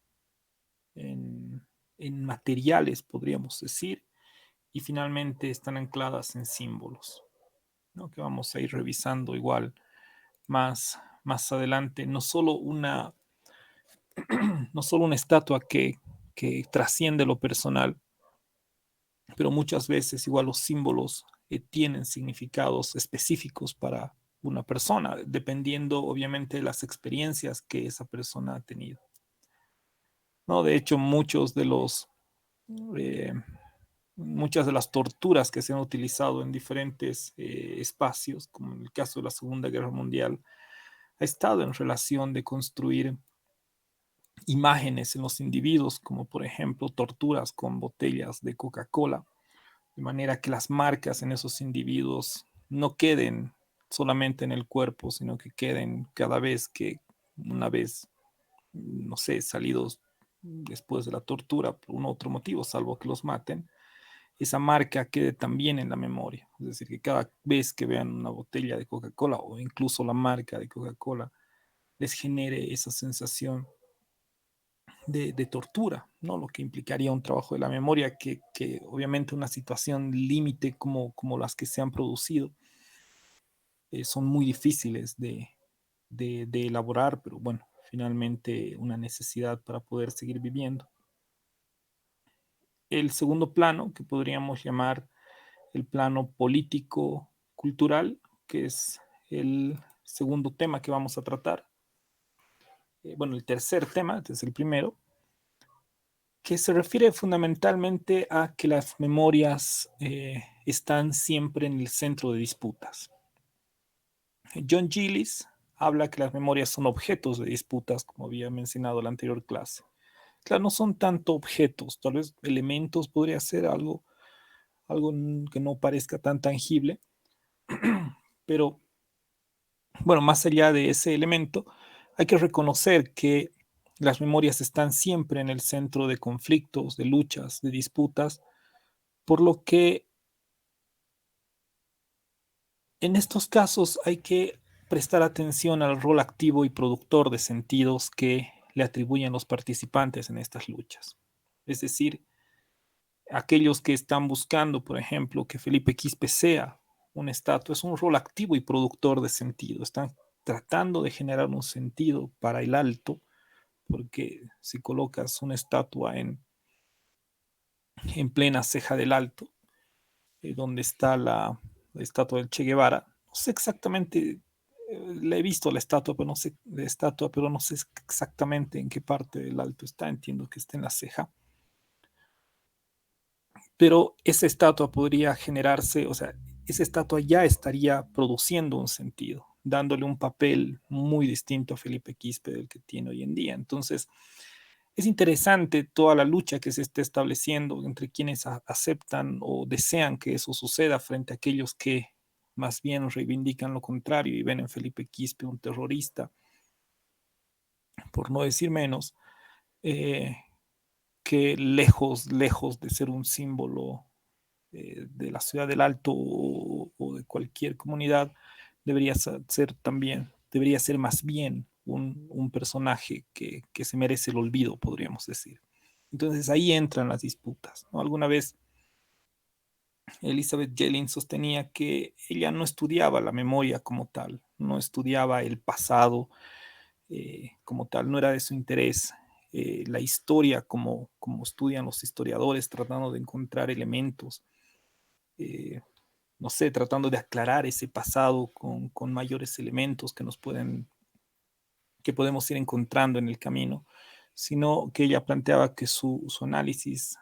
materiales, podríamos decir, y finalmente están ancladas en símbolos, ¿no? Que vamos a ir revisando igual más adelante. No solo una estatua que trasciende lo personal, pero muchas veces igual los símbolos tienen significados específicos para una persona, dependiendo obviamente de las experiencias que esa persona ha tenido. ¿No? De hecho, muchas de las torturas que se han utilizado en diferentes espacios, como en el caso de la Segunda Guerra Mundial, ha estado en relación de construir imágenes en los individuos, como por ejemplo torturas con botellas de Coca-Cola, de manera que las marcas en esos individuos no queden solamente en el cuerpo, sino que queden cada vez que, una vez, no sé, salidos después de la tortura por un otro motivo, salvo que los maten, esa marca quede también en la memoria. Es decir, que cada vez que vean una botella de Coca-Cola o incluso la marca de Coca-Cola, les genere esa sensación de tortura, ¿no? Lo que implicaría un trabajo de la memoria que obviamente una situación límite como las que se han producido son muy difíciles de elaborar, pero bueno, finalmente una necesidad para poder seguir viviendo. El segundo plano, que podríamos llamar el plano político-cultural, que es el segundo tema que vamos a tratar. Bueno, el tercer tema, este es el primero, que se refiere fundamentalmente a que las memorias están siempre en el centro de disputas. John Gillis habla que las memorias son objetos de disputas, como había mencionado en la anterior clase. Claro, no son tanto objetos, tal vez elementos podría ser algo que no parezca tan tangible, pero bueno, más allá de ese elemento, hay que reconocer que las memorias están siempre en el centro de conflictos, de luchas, de disputas, por lo que en estos casos hay que prestar atención al rol activo y productor de sentidos que le atribuyen los participantes en estas luchas. Es decir, aquellos que están buscando, por ejemplo, que Felipe Quispe sea una estatua, es un rol activo y productor de sentido. Están tratando de generar un sentido para el alto, porque si colocas una estatua en plena ceja del alto, donde está la estatua del Che Guevara, no sé exactamente, la he visto la estatua, pero no sé exactamente en qué parte del alto está, entiendo que está en la ceja. Pero esa estatua podría generarse, o sea, esa estatua ya estaría produciendo un sentido, dándole un papel muy distinto a Felipe Quispe del que tiene hoy en día. Entonces, es interesante toda la lucha que se está estableciendo entre quienes aceptan o desean que eso suceda frente a aquellos que más bien reivindican lo contrario y ven en Felipe Quispe un terrorista, por no decir menos, que lejos de ser un símbolo de la ciudad del Alto o de cualquier comunidad, debería ser más bien un personaje que se merece el olvido, podríamos decir. Entonces ahí entran las disputas, ¿no? Alguna vez Elizabeth Yellin sostenía que ella no estudiaba la memoria como tal, no estudiaba el pasado como tal, no era de su interés. La historia como estudian los historiadores, tratando de encontrar elementos, no sé, tratando de aclarar ese pasado con mayores elementos que podemos ir encontrando en el camino, sino que ella planteaba que su análisis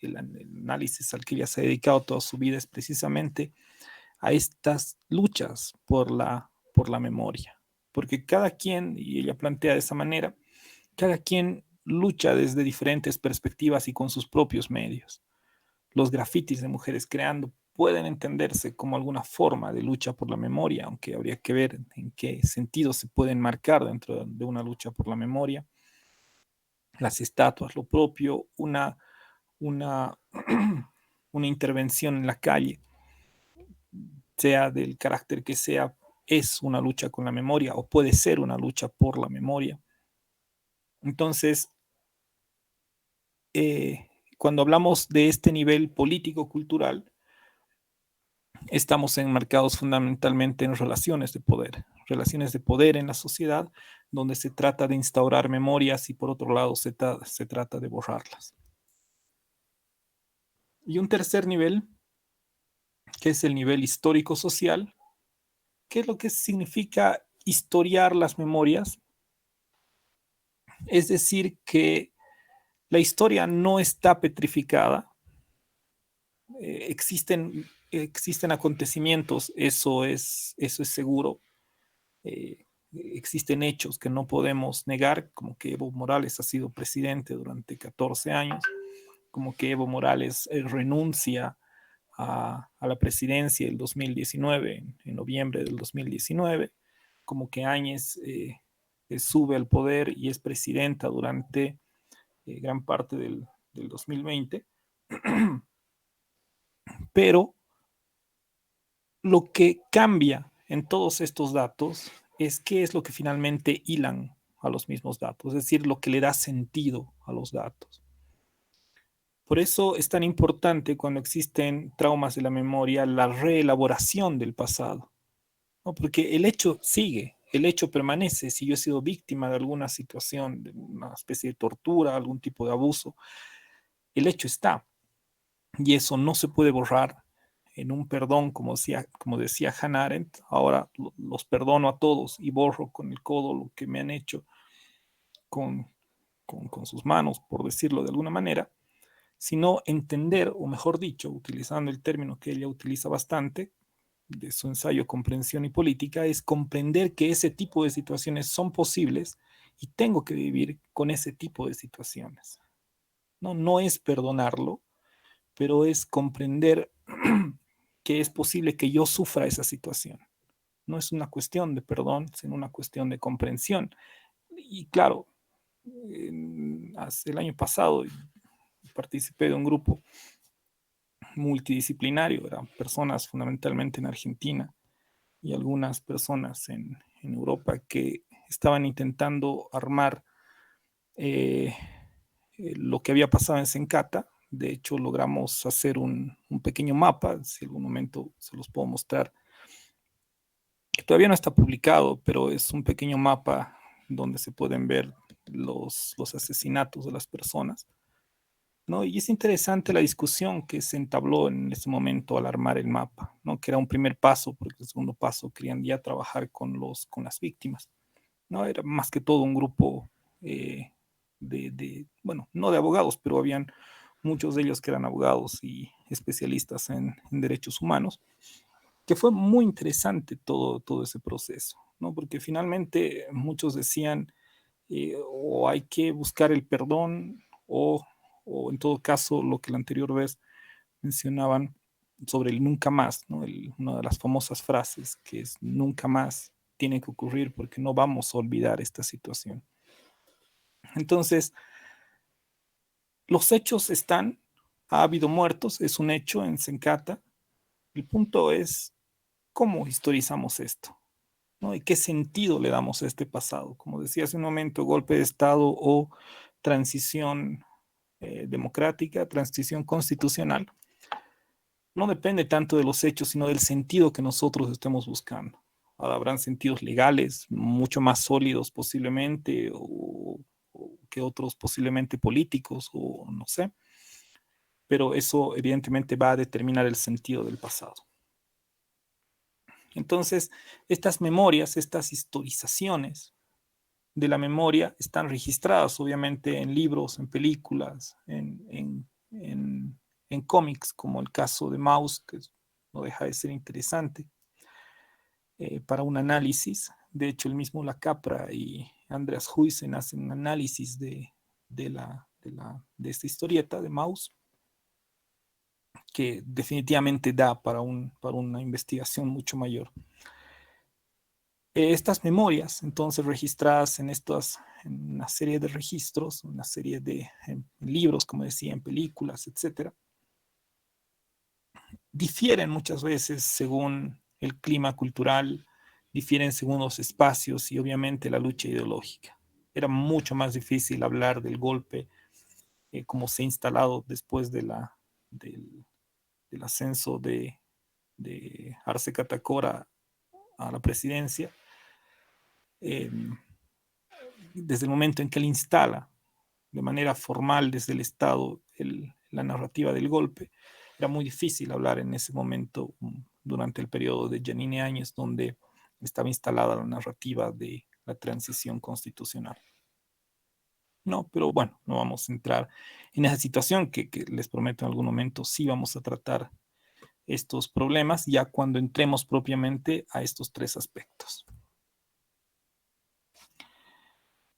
el análisis al que ella se ha dedicado toda su vida es precisamente a estas luchas por la memoria. Porque cada quien, y ella plantea de esa manera, cada quien lucha desde diferentes perspectivas y con sus propios medios. Los grafitis de mujeres creando pueden entenderse como alguna forma de lucha por la memoria, aunque habría que ver en qué sentido se pueden marcar dentro de una lucha por la memoria. Las estatuas, lo propio, una, una intervención en la calle, sea del carácter que sea, es una lucha con la memoria o puede ser una lucha por la memoria. Entonces, cuando hablamos de este nivel político-cultural, estamos enmarcados fundamentalmente en relaciones de poder en la sociedad, donde se trata de instaurar memorias y por otro lado se trata de borrarlas. Y un tercer nivel, que es el nivel histórico-social, ¿qué es lo que significa historiar las memorias? Es decir, que la historia no está petrificada, existen acontecimientos, eso es seguro, existen hechos que no podemos negar, como que Evo Morales ha sido presidente durante 14 años, como que Evo Morales renuncia a la presidencia del 2019, en noviembre del 2019, como que Áñez sube al poder y es presidenta durante gran parte del 2020, pero lo que cambia en todos estos datos es qué es lo que finalmente hilan a los mismos datos, es decir, lo que le da sentido a los datos. Por eso es tan importante cuando existen traumas de la memoria la reelaboración del pasado, ¿no? Porque el hecho sigue, el hecho permanece. Si yo he sido víctima de alguna situación, de una especie de tortura, algún tipo de abuso, el hecho está y eso no se puede borrar en un perdón, como decía Hannah Arendt. Ahora los perdono a todos y borro con el codo lo que me han hecho con sus manos, por decirlo de alguna manera, sino entender, o mejor dicho, utilizando el término que ella utiliza bastante de su ensayo Comprensión y Política, es comprender que ese tipo de situaciones son posibles y tengo que vivir con ese tipo de situaciones. No es perdonarlo, pero es comprender que es posible que yo sufra esa situación. No es una cuestión de perdón, sino una cuestión de comprensión. Y claro, el año pasado participé de un grupo multidisciplinario, eran personas fundamentalmente en Argentina y algunas personas en Europa que estaban intentando armar lo que había pasado en Sencata. De hecho, logramos hacer un pequeño mapa, si en algún momento se los puedo mostrar, que todavía no está publicado, pero es un pequeño mapa donde se pueden ver los asesinatos de las personas, ¿no? Y es interesante la discusión que se entabló en ese momento al armar el mapa, ¿no? Que era un primer paso, porque el segundo paso querían ya trabajar con las víctimas, ¿no? Era más que todo un grupo bueno, no de abogados, pero habían muchos de ellos que eran abogados y especialistas en derechos humanos, que fue muy interesante todo ese proceso, ¿no? Porque finalmente muchos decían, o hay que buscar el perdón, o en todo caso lo que la anterior vez mencionaban sobre el nunca más, ¿no? Una de las famosas frases que es nunca más tiene que ocurrir porque no vamos a olvidar esta situación. Entonces, los hechos están, ha habido muertos, es un hecho en Sencata. El punto es cómo historizamos esto, ¿no? Y qué sentido le damos a este pasado. Como decía hace un momento, golpe de Estado o transición democrática, transición constitucional, no depende tanto de los hechos, sino del sentido que nosotros estemos buscando. Ahora, habrán sentidos legales mucho más sólidos posiblemente, o que otros posiblemente políticos, o no sé, pero eso evidentemente va a determinar el sentido del pasado. Entonces, estas memorias, estas historizaciones de la memoria están registradas obviamente en libros, en películas, en cómics, como el caso de Maus, que no deja de ser interesante para un análisis. De hecho, el mismo Lacapra y Andreas Huysen hacen un análisis de esta historieta de Maus, que definitivamente da para una investigación mucho mayor. Estas memorias, entonces, registradas en una serie de registros, una serie de libros, como decía, en películas, etc., difieren muchas veces según el clima cultural, difieren según los espacios y obviamente la lucha ideológica. Era mucho más difícil hablar del golpe como se ha instalado después del ascenso de Arce Catacora a la presidencia, desde el momento en que él instala de manera formal desde el Estado la narrativa del golpe. Era muy difícil hablar en ese momento durante el periodo de Yanine Áñez, donde estaba instalada la narrativa de la transición constitucional. No, pero bueno, no vamos a entrar en esa situación que les prometo en algún momento sí vamos a tratar estos problemas ya cuando entremos propiamente a estos tres aspectos.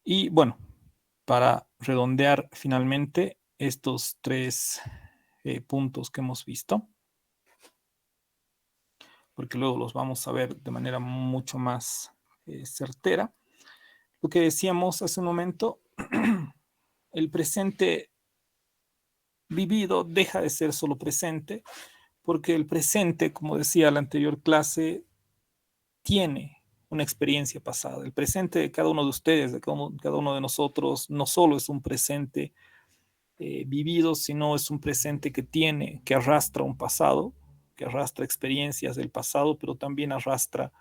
Y bueno, para redondear finalmente estos tres puntos que hemos visto, porque luego los vamos a ver de manera mucho más certera. Lo que decíamos hace un momento, el presente vivido deja de ser solo presente, porque el presente, como decía la anterior clase, tiene una experiencia pasada. El presente de cada uno de ustedes, de cada uno de nosotros, no solo es un presente vivido, sino es un presente que arrastra un pasado, que arrastra experiencias del pasado, pero también arrastra,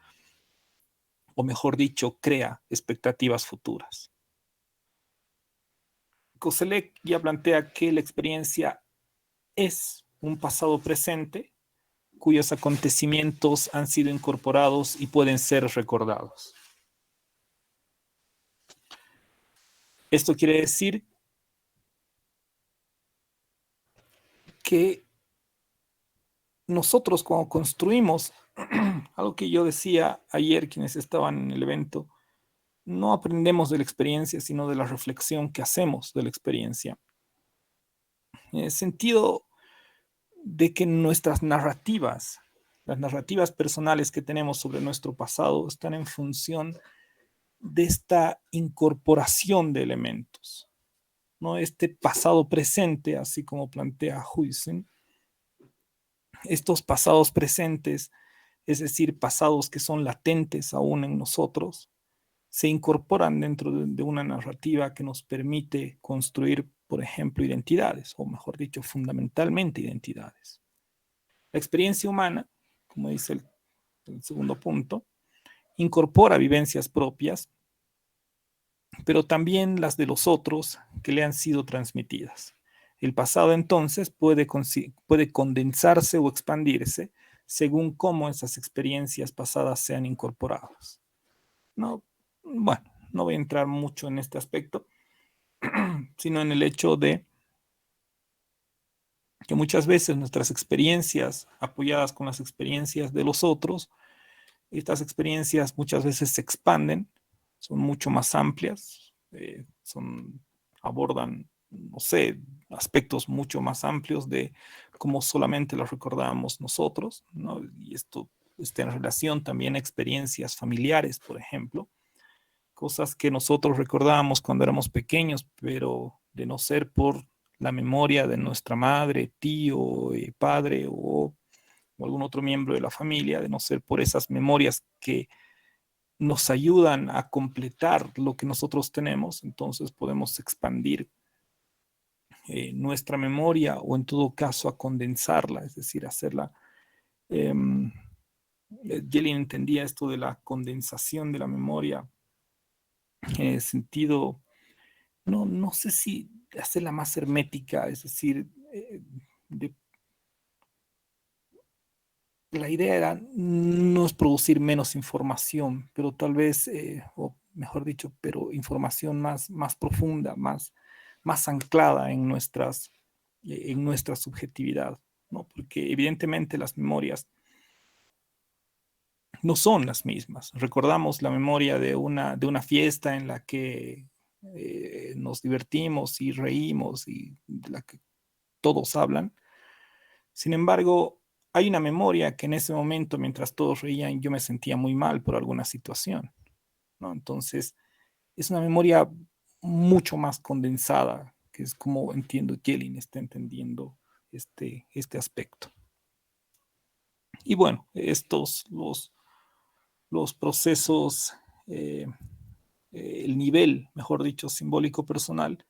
o mejor dicho, crea expectativas futuras. Koselleck ya plantea que la experiencia es un pasado presente cuyos acontecimientos han sido incorporados y pueden ser recordados. Esto quiere decir que nosotros cuando construimos, algo que yo decía ayer quienes estaban en el evento, no aprendemos de la experiencia, sino de la reflexión que hacemos de la experiencia. En el sentido de que nuestras narrativas, las narrativas personales que tenemos sobre nuestro pasado, están en función de esta incorporación de elementos, ¿no? Este pasado presente, así como plantea Huysen, estos pasados presentes, es decir, pasados que son latentes aún en nosotros, se incorporan dentro de una narrativa que nos permite construir, por ejemplo, identidades, o mejor dicho, fundamentalmente identidades. La experiencia humana, como dice el segundo punto, incorpora vivencias propias, pero también las de los otros que le han sido transmitidas. El pasado entonces puede condensarse o expandirse según cómo esas experiencias pasadas sean incorporadas. No, bueno, no voy a entrar mucho en este aspecto, sino en el hecho de que muchas veces nuestras experiencias, apoyadas con las experiencias de los otros, estas experiencias muchas veces se expanden, son mucho más amplias, abordan, no sé, aspectos mucho más amplios de cómo solamente las recordamos nosotros, ¿no? Y esto está en relación también a experiencias familiares, por ejemplo, cosas que nosotros recordábamos cuando éramos pequeños, pero de no ser por la memoria de nuestra madre, tío, padre o algún otro miembro de la familia, de no ser por esas memorias que nos ayudan a completar lo que nosotros tenemos, entonces podemos expandir nuestra memoria o en todo caso a condensarla, es decir, hacerla. Jelin entendía esto de la condensación de la memoria en el sentido, no sé si hacerla más hermética, es decir, la idea era no es producir menos información, pero tal vez, o mejor dicho, pero información más profunda, más anclada en nuestra subjetividad, ¿no? Porque evidentemente las memorias no son las mismas. Recordamos la memoria de una fiesta en la que nos divertimos y reímos y de la que todos hablan. Sin embargo, hay una memoria que en ese momento, mientras todos reían, yo me sentía muy mal por alguna situación, ¿no? Entonces, es una memoria mucho más condensada, que es como entiendo Jelin está entendiendo este aspecto. Y bueno, los procesos, el nivel, mejor dicho, simbólico personal,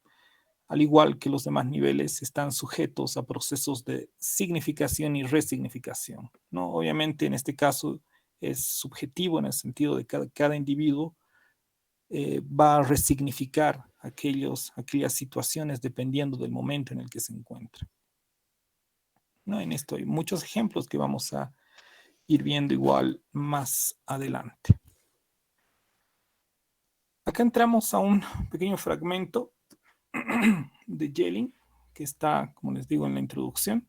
al igual que los demás niveles, están sujetos a procesos de significación y resignificación, ¿no? Obviamente, en este caso, es subjetivo en el sentido de que cada individuo va a resignificar aquellas situaciones dependiendo del momento en el que se encuentra, ¿no? En esto hay muchos ejemplos que vamos a ir viendo igual más adelante. Acá entramos a un pequeño fragmento de Jelin, que está, como les digo, en la introducción,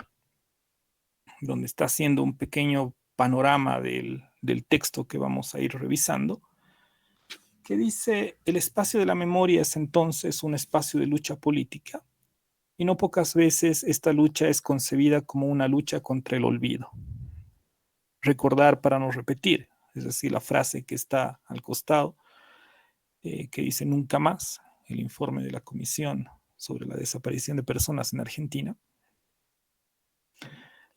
donde está haciendo un pequeño panorama del texto que vamos a ir revisando, que dice: el espacio de la memoria es entonces un espacio de lucha política, y no pocas veces esta lucha es concebida como una lucha contra el olvido. Recordar para no repetir, es decir, la frase que está al costado, que dice nunca más, el informe de la Comisión sobre la desaparición de personas en Argentina.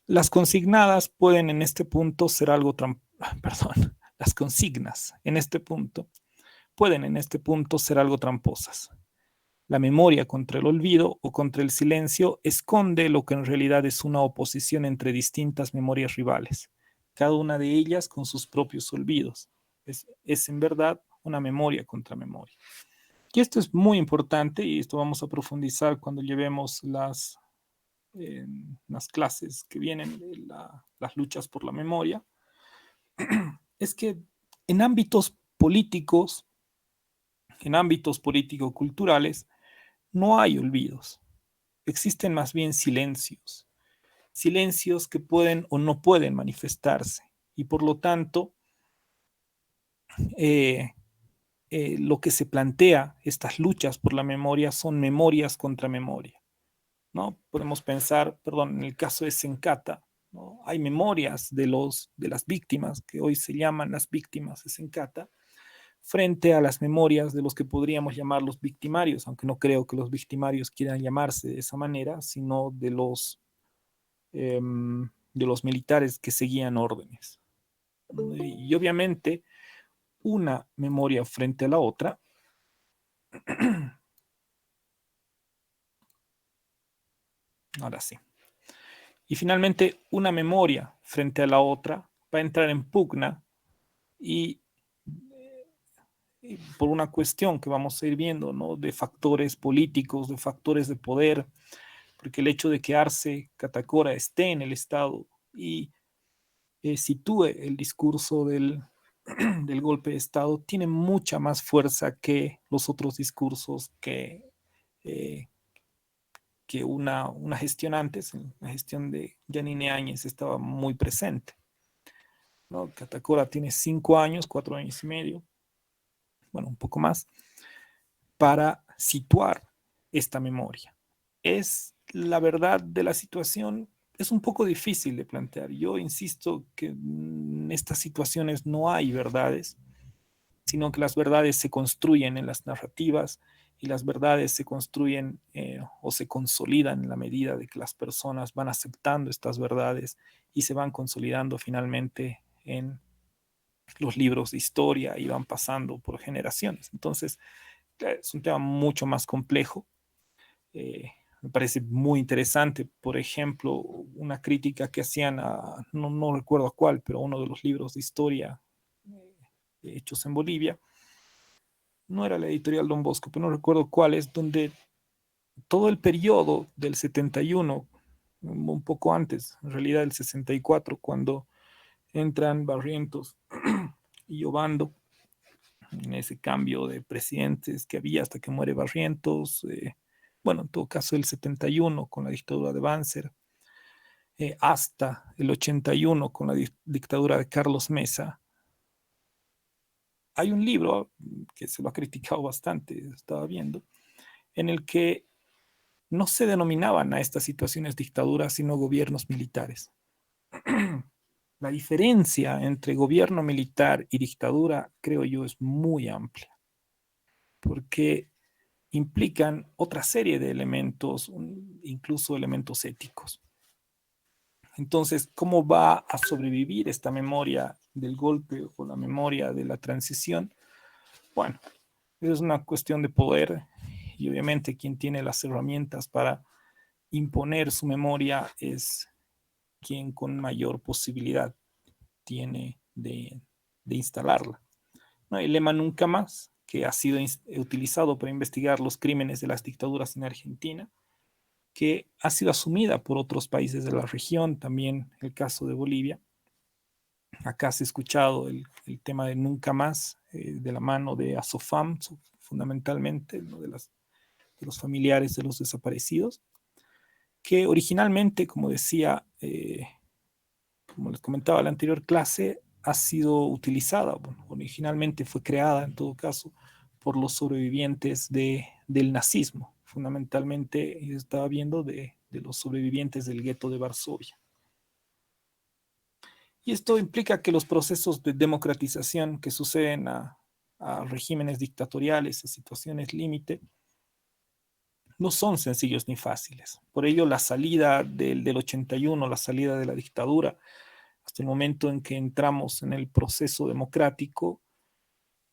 Las consignadas pueden en este punto ser algo las consignas en este punto pueden en este punto ser algo tramposas. La memoria contra el olvido o contra el silencio esconde lo que en realidad es una oposición entre distintas memorias rivales, cada una de ellas con sus propios olvidos. Es en verdad una memoria contra memoria. Y esto es muy importante, y esto vamos a profundizar cuando llevemos las clases que vienen de las luchas por la memoria. Es que en ámbitos políticos, en ámbitos político-culturales, no hay olvidos. Existen más bien silencios. Silencios que pueden o no pueden manifestarse. Y por lo tanto, lo que se plantea, estas luchas por la memoria, son memorias contra memoria, ¿no? Podemos pensar, en el caso de Sencata, ¿no? Hay memorias de las víctimas, que hoy se llaman las víctimas de Sencata, frente a las memorias de los que podríamos llamar los victimarios, aunque no creo que los victimarios quieran llamarse de esa manera, sino de los militares que seguían órdenes. Y obviamente una memoria frente a la otra ahora sí. Y finalmente una memoria frente a la otra va a entrar en pugna y por una cuestión que vamos a ir viendo, ¿no? De factores políticos, de factores de poder, porque el hecho de que Arce Catacora esté en el Estado y sitúe el discurso del golpe de Estado tiene mucha más fuerza que los otros discursos que una gestión antes, la gestión de Yanine Áñez, estaba muy presente, ¿no? Catacora tiene 5 años, 4 años y medio, bueno, un poco más, para situar esta memoria. Es la verdad de la situación, es un poco difícil de plantear. Yo insisto que en estas situaciones no hay verdades, sino que las verdades se construyen en las narrativas y las verdades se construyen o se consolidan en la medida de que las personas van aceptando estas verdades y se van consolidando finalmente en los libros de historia y van pasando por generaciones. Entonces, es un tema mucho más complejo. me parece muy interesante. Por ejemplo, una crítica que hacían no recuerdo a cuál, pero uno de los libros de historia hechos en Bolivia, no era la editorial Don Bosco, pero no recuerdo cuál es, donde todo el periodo del 71, un poco antes, en realidad el 64, cuando entran Barrientos y Obando, en ese cambio de presidentes que había hasta que muere Barrientos, bueno, en todo caso el 71 con la dictadura de Banzer, hasta el 81 con la dictadura de Carlos Mesa. Hay un libro que se lo ha criticado bastante, estaba viendo, en el que no se denominaban a estas situaciones dictaduras, sino gobiernos militares. La diferencia entre gobierno militar y dictadura, creo yo, es muy amplia, porque implican otra serie de elementos, incluso elementos éticos. Entonces, ¿cómo va a sobrevivir esta memoria del golpe o la memoria de la transición? Bueno, es una cuestión de poder y obviamente quien tiene las herramientas para imponer su memoria es quien con mayor posibilidad tiene de instalarla. ¿No? El lema Nunca Más, que ha sido utilizado para investigar los crímenes de las dictaduras en Argentina, que ha sido asumida por otros países de la región, también el caso de Bolivia. Acá se ha escuchado el tema de Nunca Más, de la mano de ASOFAM, fundamentalmente, ¿no? de los familiares de los desaparecidos, que originalmente, como decía, como les comentaba en la anterior clase, ha sido utilizada, bueno, originalmente fue creada en todo caso por los sobrevivientes del nazismo, fundamentalmente estaba viendo de los sobrevivientes del gueto de Varsovia. Y esto implica que los procesos de democratización que suceden a regímenes dictatoriales, a situaciones límite, no son sencillos ni fáciles. Por ello, la salida del 81, la salida de la dictadura, hasta el momento en que entramos en el proceso democrático,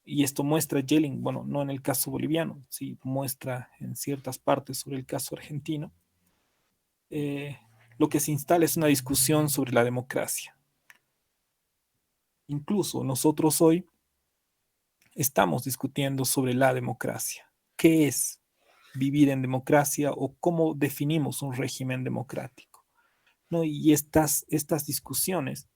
y esto muestra Jelling, bueno, no en el caso boliviano, sí muestra en ciertas partes sobre el caso argentino, lo que se instala es una discusión sobre la democracia. Incluso nosotros hoy estamos discutiendo sobre la democracia. ¿Qué es vivir en democracia o cómo definimos un régimen democrático? ¿No? Y estas discusiones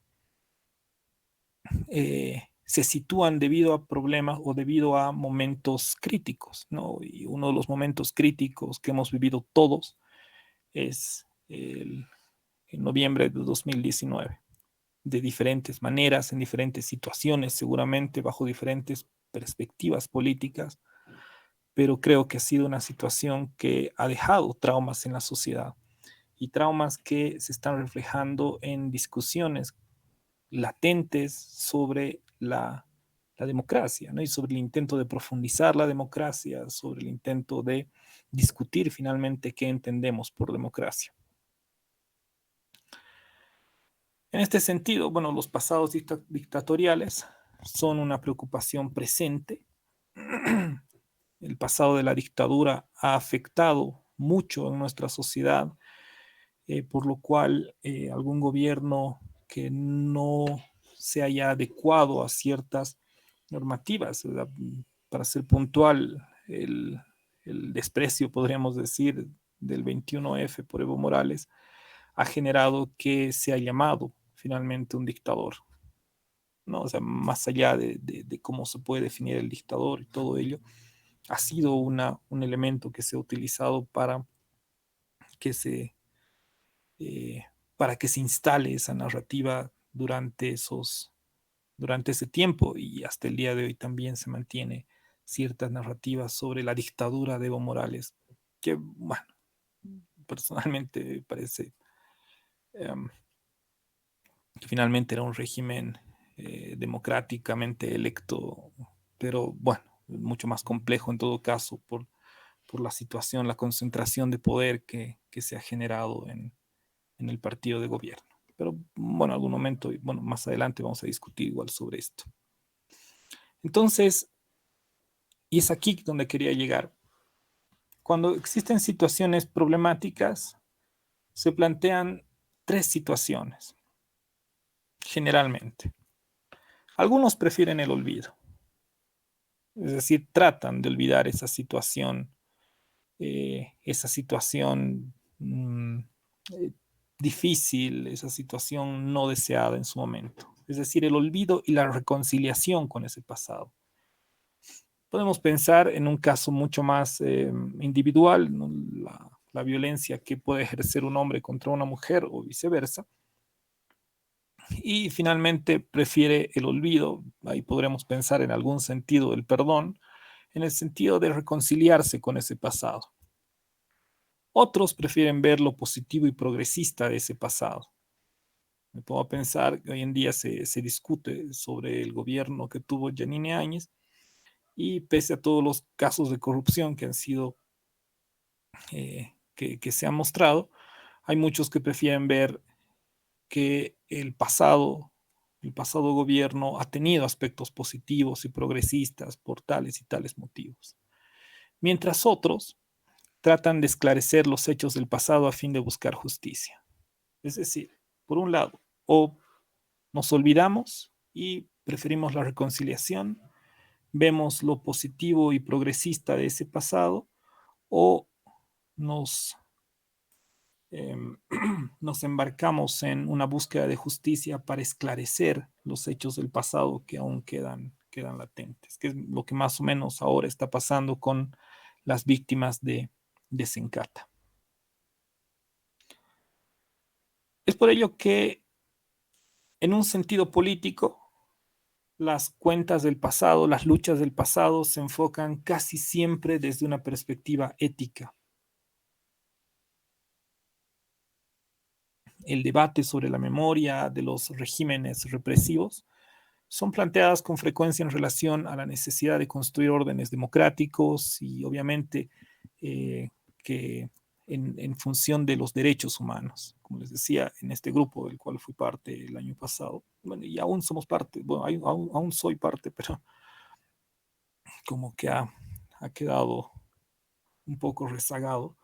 se sitúan debido a problemas o debido a momentos críticos, ¿no? Y uno de los momentos críticos que hemos vivido todos es en noviembre de 2019, de diferentes maneras, en diferentes situaciones, seguramente bajo diferentes perspectivas políticas, pero creo que ha sido una situación que ha dejado traumas en la sociedad y traumas que se están reflejando en discusiones latentes sobre la democracia, ¿no? Y sobre el intento de profundizar la democracia, sobre el intento de discutir finalmente qué entendemos por democracia. En este sentido, bueno, los pasados dictatoriales son una preocupación presente. El pasado de la dictadura ha afectado mucho en nuestra sociedad, por lo cual algún gobierno que no se haya adecuado a ciertas normativas, ¿verdad? Para ser puntual, el desprecio, podríamos decir, del 21F por Evo Morales ha generado que se ha llamado finalmente un dictador, ¿no? O sea, más allá de cómo se puede definir el dictador y todo ello, ha sido un elemento que se ha utilizado para que se instale esa narrativa durante ese tiempo, y hasta el día de hoy también se mantiene ciertas narrativas sobre la dictadura de Evo Morales, que, bueno, personalmente parece que finalmente era un régimen democráticamente electo, pero bueno, mucho más complejo en todo caso por la situación, la concentración de poder que se ha generado en el partido de gobierno. Pero bueno, algún momento, bueno, más adelante vamos a discutir igual sobre esto. Entonces, y es aquí donde quería llegar, Cuando existen situaciones problemáticas, se plantean tres situaciones, generalmente. Algunos prefieren el olvido, es decir, tratan de olvidar esa situación difícil, esa situación no deseada en su momento. Es decir, el olvido y la reconciliación con ese pasado. Podemos pensar en un caso mucho más individual, ¿no? La violencia que puede ejercer un hombre contra una mujer o viceversa. Y finalmente prefiere el olvido. Ahí podremos pensar en algún sentido el perdón, en el sentido de reconciliarse con ese pasado. Otros prefieren ver lo positivo y progresista de ese pasado. Me pongo a pensar que hoy en día se discute sobre el gobierno que tuvo Yanine Áñez, y pese a todos los casos de corrupción que han sido, que se han mostrado, hay muchos que prefieren ver que el pasado gobierno ha tenido aspectos positivos y progresistas por tales y tales motivos. Mientras otros tratan de esclarecer los hechos del pasado a fin de buscar justicia. Es decir, por un lado, o nos olvidamos y preferimos la reconciliación, vemos lo positivo y progresista de ese pasado, o nos, eh, nos embarcamos en una búsqueda de justicia para esclarecer los hechos del pasado que aún quedan latentes, que es lo que más o menos ahora está pasando con las víctimas de Sencata. Es por ello que, en un sentido político, las cuentas del pasado, las luchas del pasado se enfocan casi siempre desde una perspectiva ética. El debate sobre la memoria de los regímenes represivos son planteadas con frecuencia en relación a la necesidad de construir órdenes democráticos y obviamente que en función de los derechos humanos. Como les decía, en este grupo del cual fui parte el año pasado, bueno, y aún somos parte, bueno, aún soy parte, pero como que ha quedado un poco rezagado.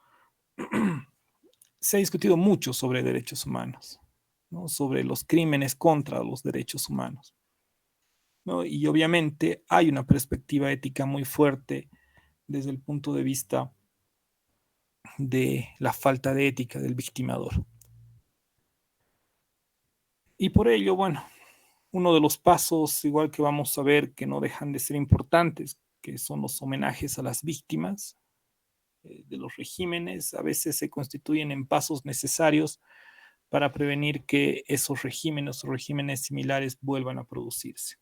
Se ha discutido mucho sobre derechos humanos, ¿no? Sobre los crímenes contra los derechos humanos, ¿no? Y obviamente hay una perspectiva ética muy fuerte desde el punto de vista de la falta de ética del victimador. Y por ello, bueno, uno de los pasos, igual que vamos a ver, que no dejan de ser importantes, que son los homenajes a las víctimas de los regímenes, a veces se constituyen en pasos necesarios para prevenir que esos regímenes o regímenes similares vuelvan a producirse,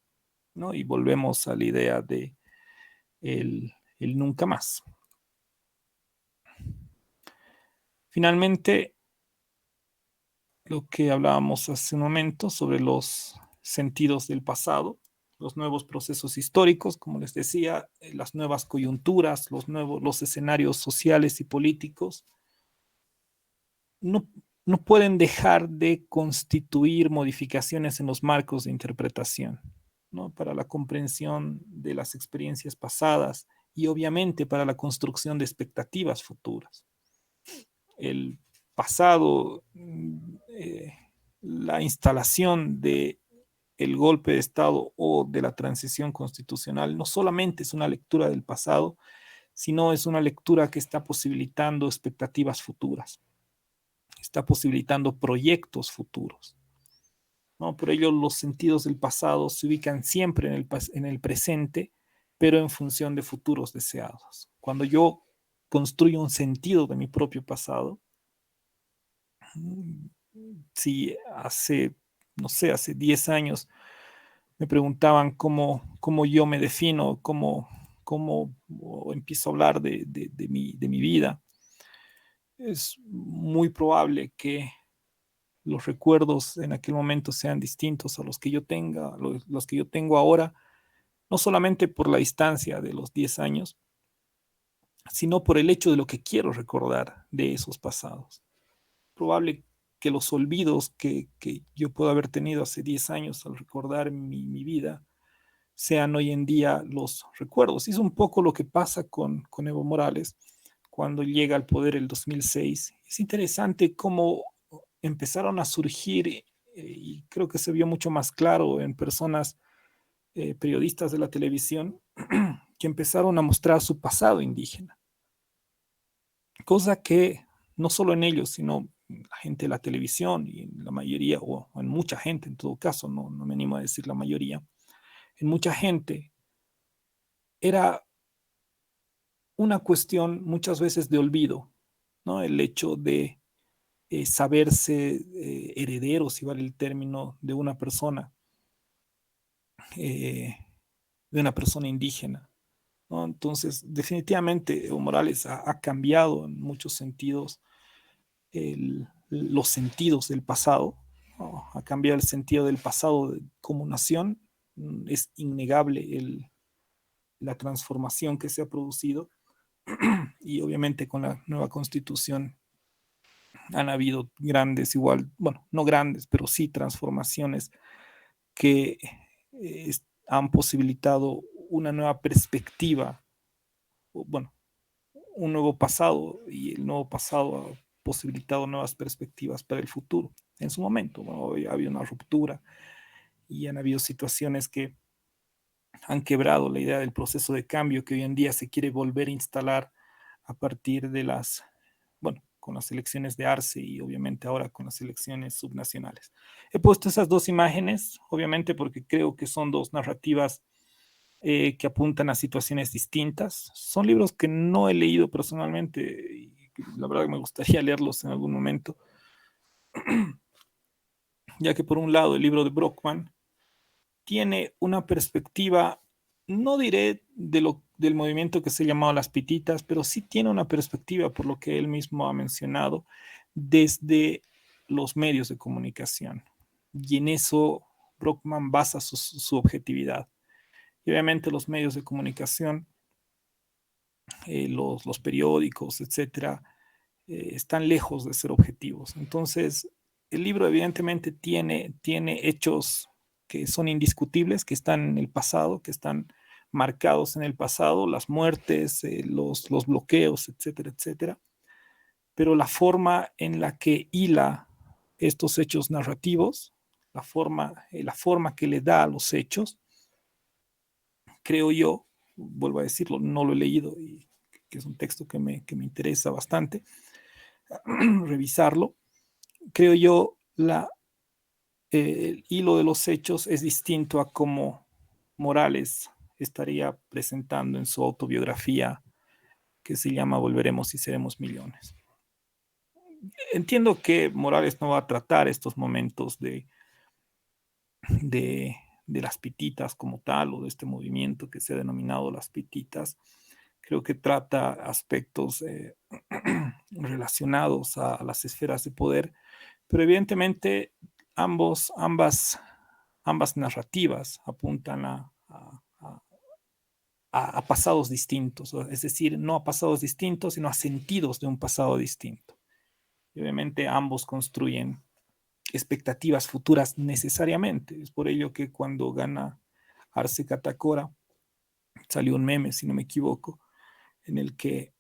¿no? Y volvemos a la idea de el nunca más. Finalmente, lo que hablábamos hace un momento sobre los sentidos del pasado, los nuevos procesos históricos, como les decía, las nuevas coyunturas, los escenarios sociales y políticos, no pueden dejar de constituir modificaciones en los marcos de interpretación, ¿no? Para la comprensión de las experiencias pasadas y obviamente para la construcción de expectativas futuras. El pasado, la instalación de el golpe de Estado o de la transición constitucional no solamente es una lectura del pasado, sino es una lectura que está posibilitando expectativas futuras, está posibilitando proyectos futuros, ¿no? Por ello, los sentidos del pasado se ubican siempre en el presente, pero en función de futuros deseados. Cuando yo construyo un sentido de mi propio pasado, si hace, no sé, hace 10 años me preguntaban cómo yo me defino, cómo empiezo a hablar de mi vida, es muy probable que los recuerdos en aquel momento sean distintos a los que yo tenga, los que yo tengo ahora, no solamente por la distancia de los 10 años, sino por el hecho de lo que quiero recordar de esos pasados. Probable que los olvidos que yo puedo haber tenido hace 10 años al recordar mi vida sean hoy en día los recuerdos. Y es un poco lo que pasa con Evo Morales cuando llega al poder el 2006. Es interesante cómo empezaron a surgir, y creo que se vio mucho más claro en personas periodistas de la televisión, que empezaron a mostrar su pasado indígena, cosa que no solo en ellos, sino la gente de la televisión y en la mayoría, o en mucha gente en todo caso, no me animo a decir la mayoría, en mucha gente era una cuestión muchas veces de olvido, ¿no? El hecho de saberse heredero, si vale el término, eh, de una persona indígena, ¿no? Entonces, definitivamente Evo Morales ha cambiado en muchos sentidos los sentidos del pasado, ¿no? Ha cambiado el sentido del pasado como nación. Es innegable la transformación que se ha producido y obviamente con la nueva constitución han habido grandes, igual, bueno, no grandes, pero sí transformaciones que han posibilitado una nueva perspectiva, bueno, un nuevo pasado, y el nuevo pasado ha posibilitado nuevas perspectivas para el futuro. En su momento, bueno, ha habido una ruptura y han habido situaciones que han quebrado la idea del proceso de cambio que hoy en día se quiere volver a instalar a partir de bueno, con las elecciones de Arce y obviamente ahora con las elecciones subnacionales. He puesto esas dos imágenes, obviamente porque creo que son dos narrativas que apuntan a situaciones distintas. Son libros que no he leído personalmente y la verdad que me gustaría leerlos en algún momento, ya que por un lado el libro de Brockman tiene una perspectiva, no diré del movimiento que se ha llamado las pititas, pero sí tiene una perspectiva, por lo que él mismo ha mencionado, desde los medios de comunicación. Y en eso Brockman basa su objetividad. Y obviamente los medios de comunicación, los periódicos, etcétera, están lejos de ser objetivos. Entonces, el libro evidentemente tiene hechos que son indiscutibles, que están en el pasado, que están marcados en el pasado, las muertes, los bloqueos, etcétera, etcétera. Pero la forma en la que hila estos hechos narrativos, la forma que le da a los hechos, creo yo, vuelvo a decirlo, no lo he leído y que es un texto que me interesa bastante revisarlo, creo yo, el hilo de los hechos es distinto a cómo Morales estaría presentando en su autobiografía que se llama Volveremos y seremos millones. Entiendo que Morales no va a tratar estos momentos de las pititas como tal o de este movimiento que se ha denominado las pititas. Creo que trata aspectos relacionados a las esferas de poder, pero evidentemente ambas narrativas apuntan a pasados distintos, es decir, no a pasados distintos, sino a sentidos de un pasado distinto. Y obviamente ambos construyen expectativas futuras necesariamente. Es por ello que cuando gana Arce Catacora, salió un meme, si no me equivoco, en el que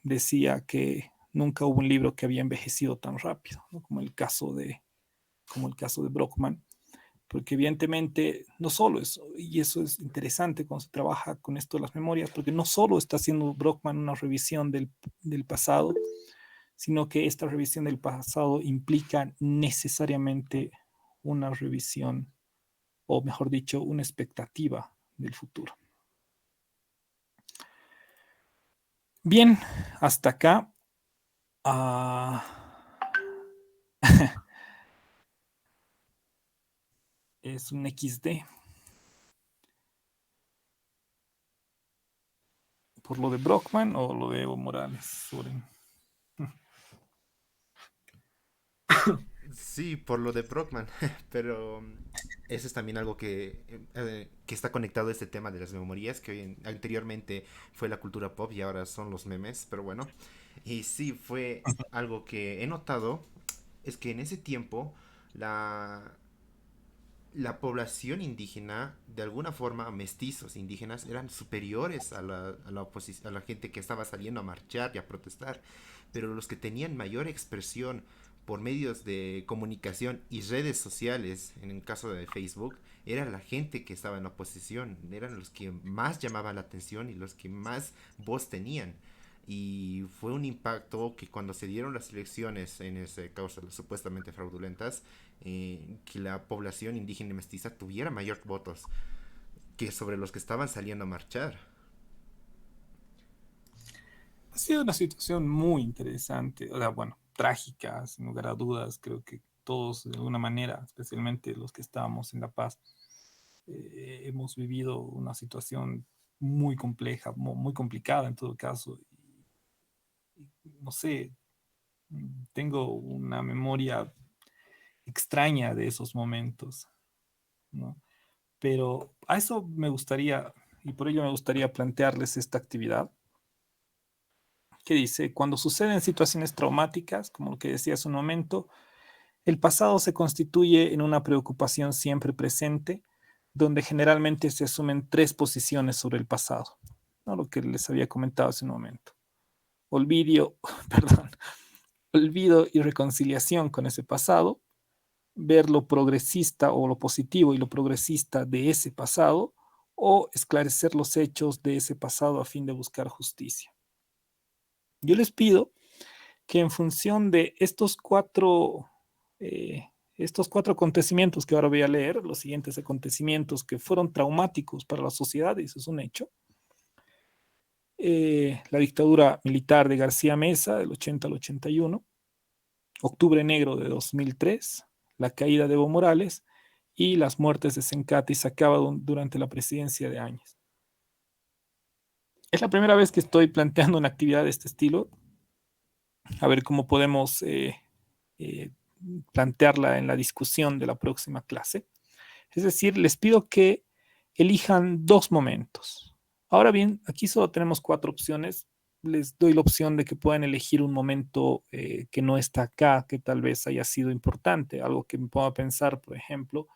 decía que nunca hubo un libro que había envejecido tan rápido, ¿no? como el caso de Brockman, porque evidentemente no solo eso, y eso es interesante cuando se trabaja con esto de las memorias, porque no solo está haciendo Brockman una revisión del pasado, sino que esta revisión del pasado implica necesariamente una revisión, o mejor dicho, una expectativa del futuro. Bien, hasta acá. Es un XD. ¿Por lo de Brockman o lo de Evo Morales, Soren? Sí, por lo de Brockman, pero eso es también algo que está conectado a este tema de las memorías, que anteriormente fue la cultura pop y ahora son los memes, pero bueno. Y sí, fue algo que he notado, es que en ese tiempo la, la población indígena, de alguna forma, mestizos indígenas, eran superiores a la gente que estaba saliendo a marchar y a protestar. Pero los que tenían mayor expresión por medios de comunicación y redes sociales, en el caso de Facebook, era la gente que estaba en la oposición, eran los que más llamaban la atención y los que más voz tenían. Y fue un impacto que cuando se dieron las elecciones en ese causa supuestamente fraudulentas, que la población indígena y mestiza tuviera mayor votos que sobre los que estaban saliendo a marchar. Ha sido una situación muy interesante, o sea, bueno, trágica, sin lugar a dudas. Creo que todos, de alguna manera, especialmente los que estábamos en La Paz, hemos vivido una situación muy compleja, muy complicada en todo caso. No sé, tengo una memoria extraña de esos momentos, ¿no? Pero a eso me gustaría, y por ello me gustaría plantearles esta actividad que dice, cuando suceden situaciones traumáticas, como lo que decía hace un momento, el pasado se constituye en una preocupación siempre presente, donde generalmente se asumen tres posiciones sobre el pasado, ¿no? Lo que les había comentado hace un momento. Olvido, perdón, olvido y reconciliación con ese pasado, ver lo progresista o lo positivo y lo progresista de ese pasado, o esclarecer los hechos de ese pasado a fin de buscar justicia. Yo les pido que en función de estos cuatro acontecimientos que ahora voy a leer, los siguientes acontecimientos que fueron traumáticos para la sociedad, y eso es un hecho, la dictadura militar de García Meza del 80 al 81, Octubre Negro de 2003, la caída de Evo Morales y las muertes de Sencate y Sacaba durante la presidencia de Áñez. Es la primera vez que estoy planteando una actividad de este estilo, a ver cómo podemos eh, plantearla en la discusión de la próxima clase. Es decir, les pido que elijan dos momentos. Ahora bien, aquí solo tenemos cuatro opciones. Les doy la opción de que puedan elegir un momento que no está acá, que tal vez haya sido importante, algo que me ponga a pensar, por ejemplo,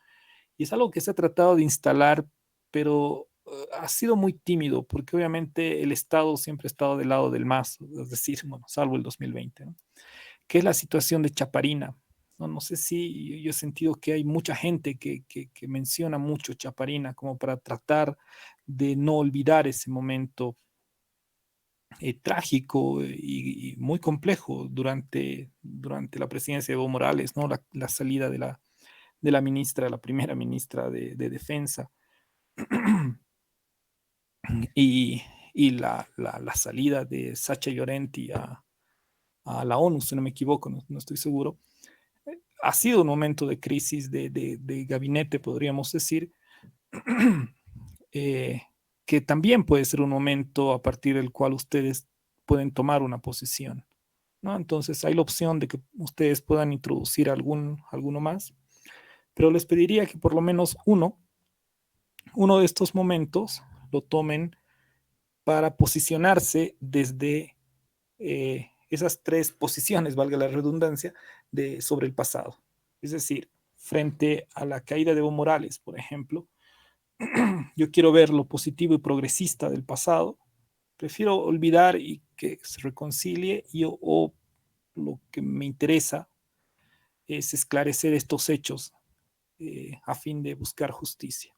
y es algo que se ha tratado de instalar, pero ha sido muy tímido, porque obviamente el Estado siempre ha estado del lado del MAS, es decir, bueno, salvo el 2020, ¿no? Que es la situación de Chaparina. No, no sé si yo he sentido que hay mucha gente que menciona mucho Chaparina como para tratar de no olvidar ese momento trágico y muy complejo durante la presidencia de Evo Morales, ¿no? La salida de la ministra, la primera ministra de Defensa, y, y la salida de Sacha Llorenti a la ONU, si no me equivoco, no estoy seguro. Ha sido un momento de crisis de gabinete, podríamos decir, eh, que también puede ser un momento a partir del cual ustedes pueden tomar una posición, ¿no? Entonces hay la opción de que ustedes puedan introducir alguno más, pero les pediría que por lo menos uno de estos momentos lo tomen para posicionarse desde esas tres posiciones, valga la redundancia, sobre el pasado. Es decir, frente a la caída de Evo Morales, por ejemplo, yo quiero ver lo positivo y progresista del pasado. Prefiero olvidar y que se reconcilie, o lo que me interesa es esclarecer estos hechos a fin de buscar justicia.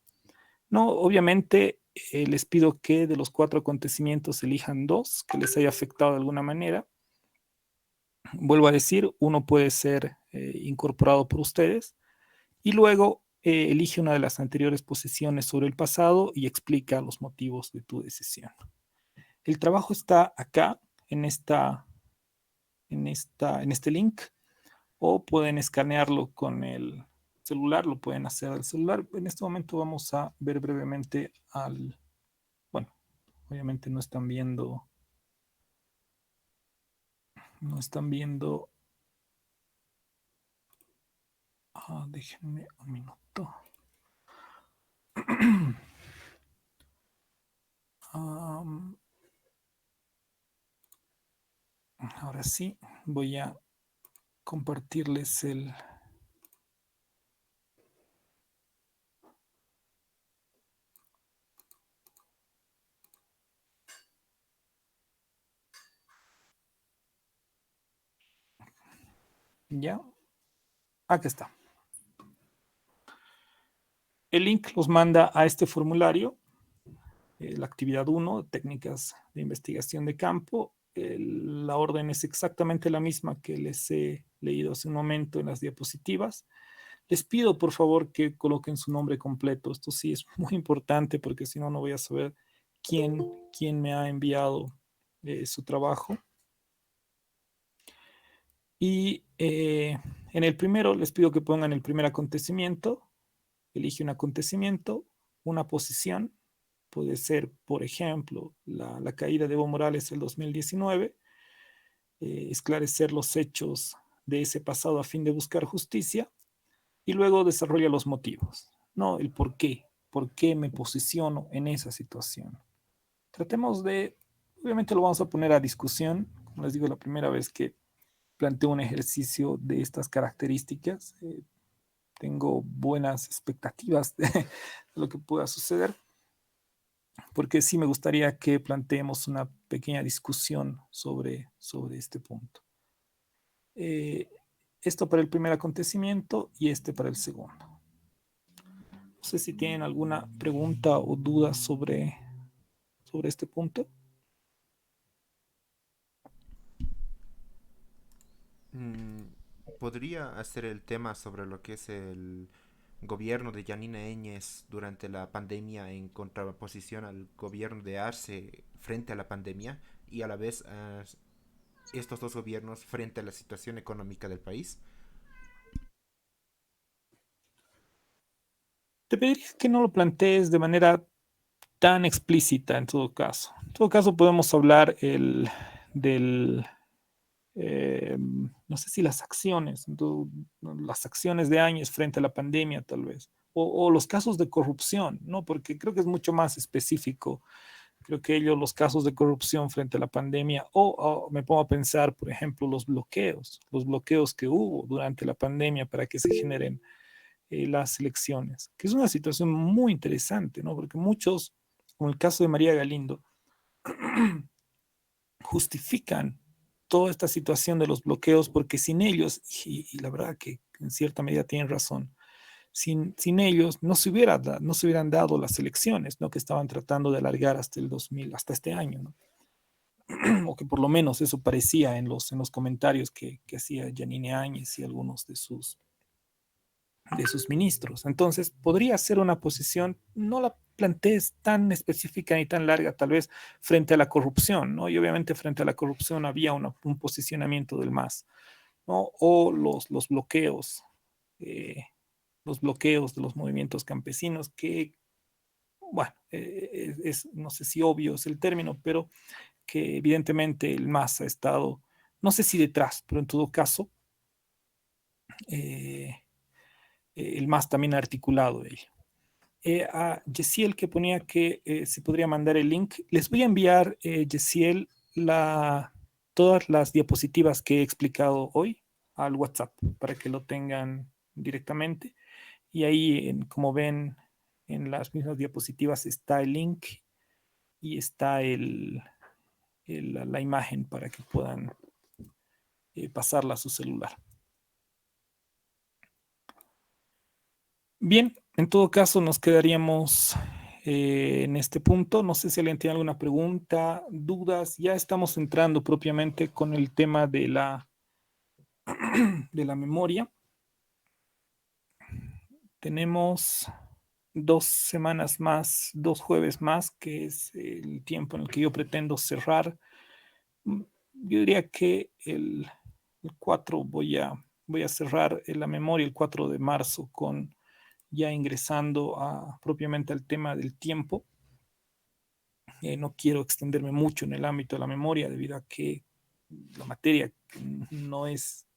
No, obviamente les pido que de los cuatro acontecimientos elijan dos que les haya afectado de alguna manera. Vuelvo a decir, uno puede ser incorporado por ustedes y luego elige una de las anteriores posiciones sobre el pasado y explica los motivos de tu decisión. El trabajo está acá en este link, o pueden escanearlo con el celular, lo pueden hacer al celular. En este momento vamos a ver brevemente bueno, obviamente no están viendo, déjenme un minuto. Ahora sí, voy a compartirles Ya, aquí está. El link los manda a este formulario, la actividad 1, técnicas de investigación de campo. La orden es exactamente la misma que les he leído hace un momento en las diapositivas. Les pido, por favor, que coloquen su nombre completo. Esto sí es muy importante porque si no, no voy a saber quién me ha enviado su trabajo. Y en el primero les pido que pongan el primer acontecimiento. Elige un acontecimiento, una posición. Puede ser, por ejemplo, la caída de Evo Morales el 2019, esclarecer los hechos de ese pasado a fin de buscar justicia, y luego desarrolla los motivos, ¿no? El por qué me posiciono en esa situación. Tratemos de, obviamente lo vamos a poner a discusión, como les digo, la primera vez que planteo un ejercicio de estas características, tengo buenas expectativas de lo que pueda suceder, porque sí me gustaría que planteemos una pequeña discusión sobre este punto. Esto para el primer acontecimiento y este para el segundo. No sé si tienen alguna pregunta o duda sobre este punto. ¿Podría hacer el tema sobre lo que es el gobierno de Yanina Áñez durante la pandemia en contraposición al gobierno de Arce frente a la pandemia y a la vez a estos dos gobiernos frente a la situación económica del país? Te pediría que no lo plantees de manera tan explícita en todo caso. En todo caso podemos hablar del, no sé si las acciones de Áñez frente a la pandemia tal vez, o los casos de corrupción, ¿no? Porque creo que es mucho más específico. Creo que los casos de corrupción frente a la pandemia, o me pongo a pensar, por ejemplo, los bloqueos que hubo durante la pandemia para que se generen las elecciones, que es una situación muy interesante, ¿no? Porque muchos, como el caso de María Galindo, justifican toda esta situación de los bloqueos porque sin ellos, y la verdad que en cierta medida tienen razón, sin ellos no se hubieran dado las elecciones, ¿no? Que estaban tratando de alargar hasta el 2000, hasta este año, ¿no? O que por lo menos eso parecía en los comentarios que hacía Yanine Áñez y algunos de sus ministros. Entonces, podría ser una posición, no la plantees tan específica ni tan larga, tal vez frente a la corrupción, ¿no? Y obviamente frente a la corrupción había un posicionamiento del MAS, ¿no? O los bloqueos de los movimientos campesinos, que, bueno, no sé si obvio es el término, pero que evidentemente el MAS ha estado, no sé si detrás, pero en todo caso, el MAS también ha articulado ello. A Yesiel, que ponía que se podría mandar el link. Les voy a enviar, Yesiel, todas las diapositivas que he explicado hoy al WhatsApp para que lo tengan directamente. Y ahí, como ven, en las mismas diapositivas está el link y está la imagen para que puedan pasarla a su celular. Bien, en todo caso nos quedaríamos en este punto. No sé si alguien tiene alguna pregunta, dudas. Ya estamos entrando propiamente con el tema de la memoria. Tenemos 2 semanas más, 2 jueves más, que es el tiempo en el que yo pretendo cerrar. Yo diría que el 4 voy a cerrar la memoria el 4 de marzo con ya ingresando propiamente al tema del tiempo. No quiero extenderme mucho en el ámbito de la memoria debido a que la materia no es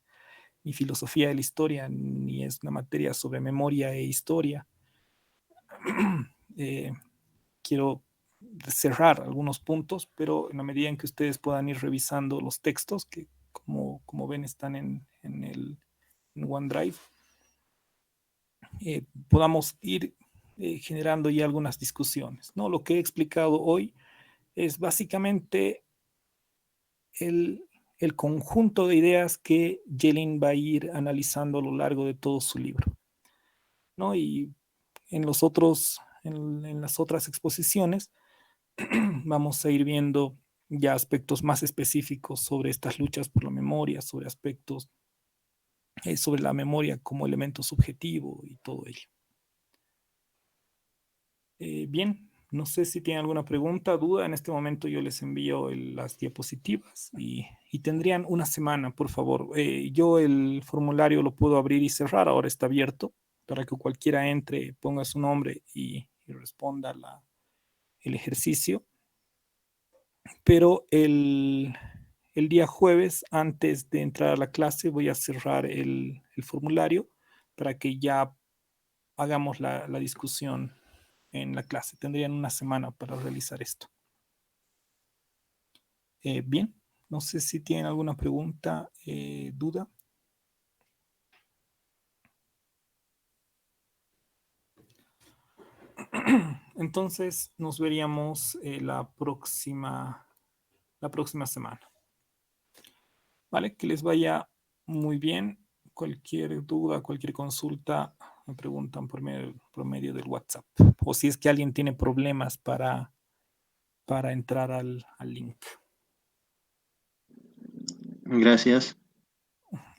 ni filosofía de la historia, ni es una materia sobre memoria e historia. Quiero cerrar algunos puntos, pero en la medida en que ustedes puedan ir revisando los textos, que como ven están en OneDrive, podamos ir generando ya algunas discusiones, ¿no? Lo que he explicado hoy es básicamente el conjunto de ideas que Jelin va a ir analizando a lo largo de todo su libro, ¿no? Y en las otras exposiciones vamos a ir viendo ya aspectos más específicos sobre estas luchas por la memoria, sobre aspectos sobre la memoria como elemento subjetivo y todo ello. Bien, no sé si tienen alguna pregunta, duda. En este momento yo les envío las diapositivas y tendrían una semana, por favor. Yo el formulario lo puedo abrir y cerrar, ahora está abierto, para que cualquiera entre, ponga su nombre y responda el ejercicio. Pero el día jueves, antes de entrar a la clase, voy a cerrar el formulario para que ya hagamos la discusión en la clase. Tendrían una semana para realizar esto. Bien, no sé si tienen alguna pregunta, duda. Entonces nos veríamos la próxima semana. Vale, que les vaya muy bien. Cualquier duda, cualquier consulta, me preguntan por medio del WhatsApp. O si es que alguien tiene problemas para entrar al link. Gracias.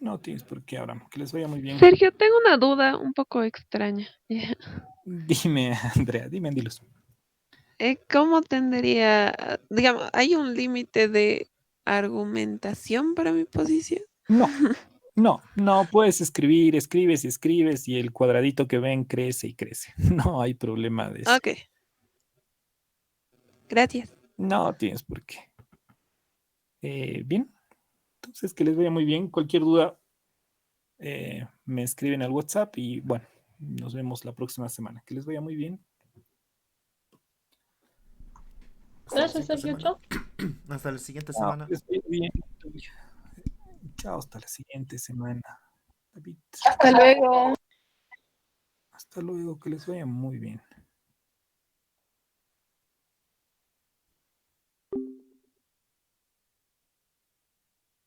No tienes por qué, Abraham. Que les vaya muy bien. Sergio, tengo una duda un poco extraña. Dime, Andrea, dime, Andilus. ¿Cómo tendría, digamos, hay un límite de argumentación para mi posición? No, puedes escribes y el cuadradito que ven crece y crece. No hay problema de eso. Ok. Gracias. No tienes por qué. Bien, entonces que les vaya muy bien. Cualquier duda me escriben al WhatsApp y bueno, nos vemos la próxima semana. Que les vaya muy bien. Gracias, Sergio. Chao. Hasta la siguiente Chao, semana. que les vaya bien. Chao, hasta la siguiente semana. David. Hasta luego. Hasta luego, que les vaya muy bien.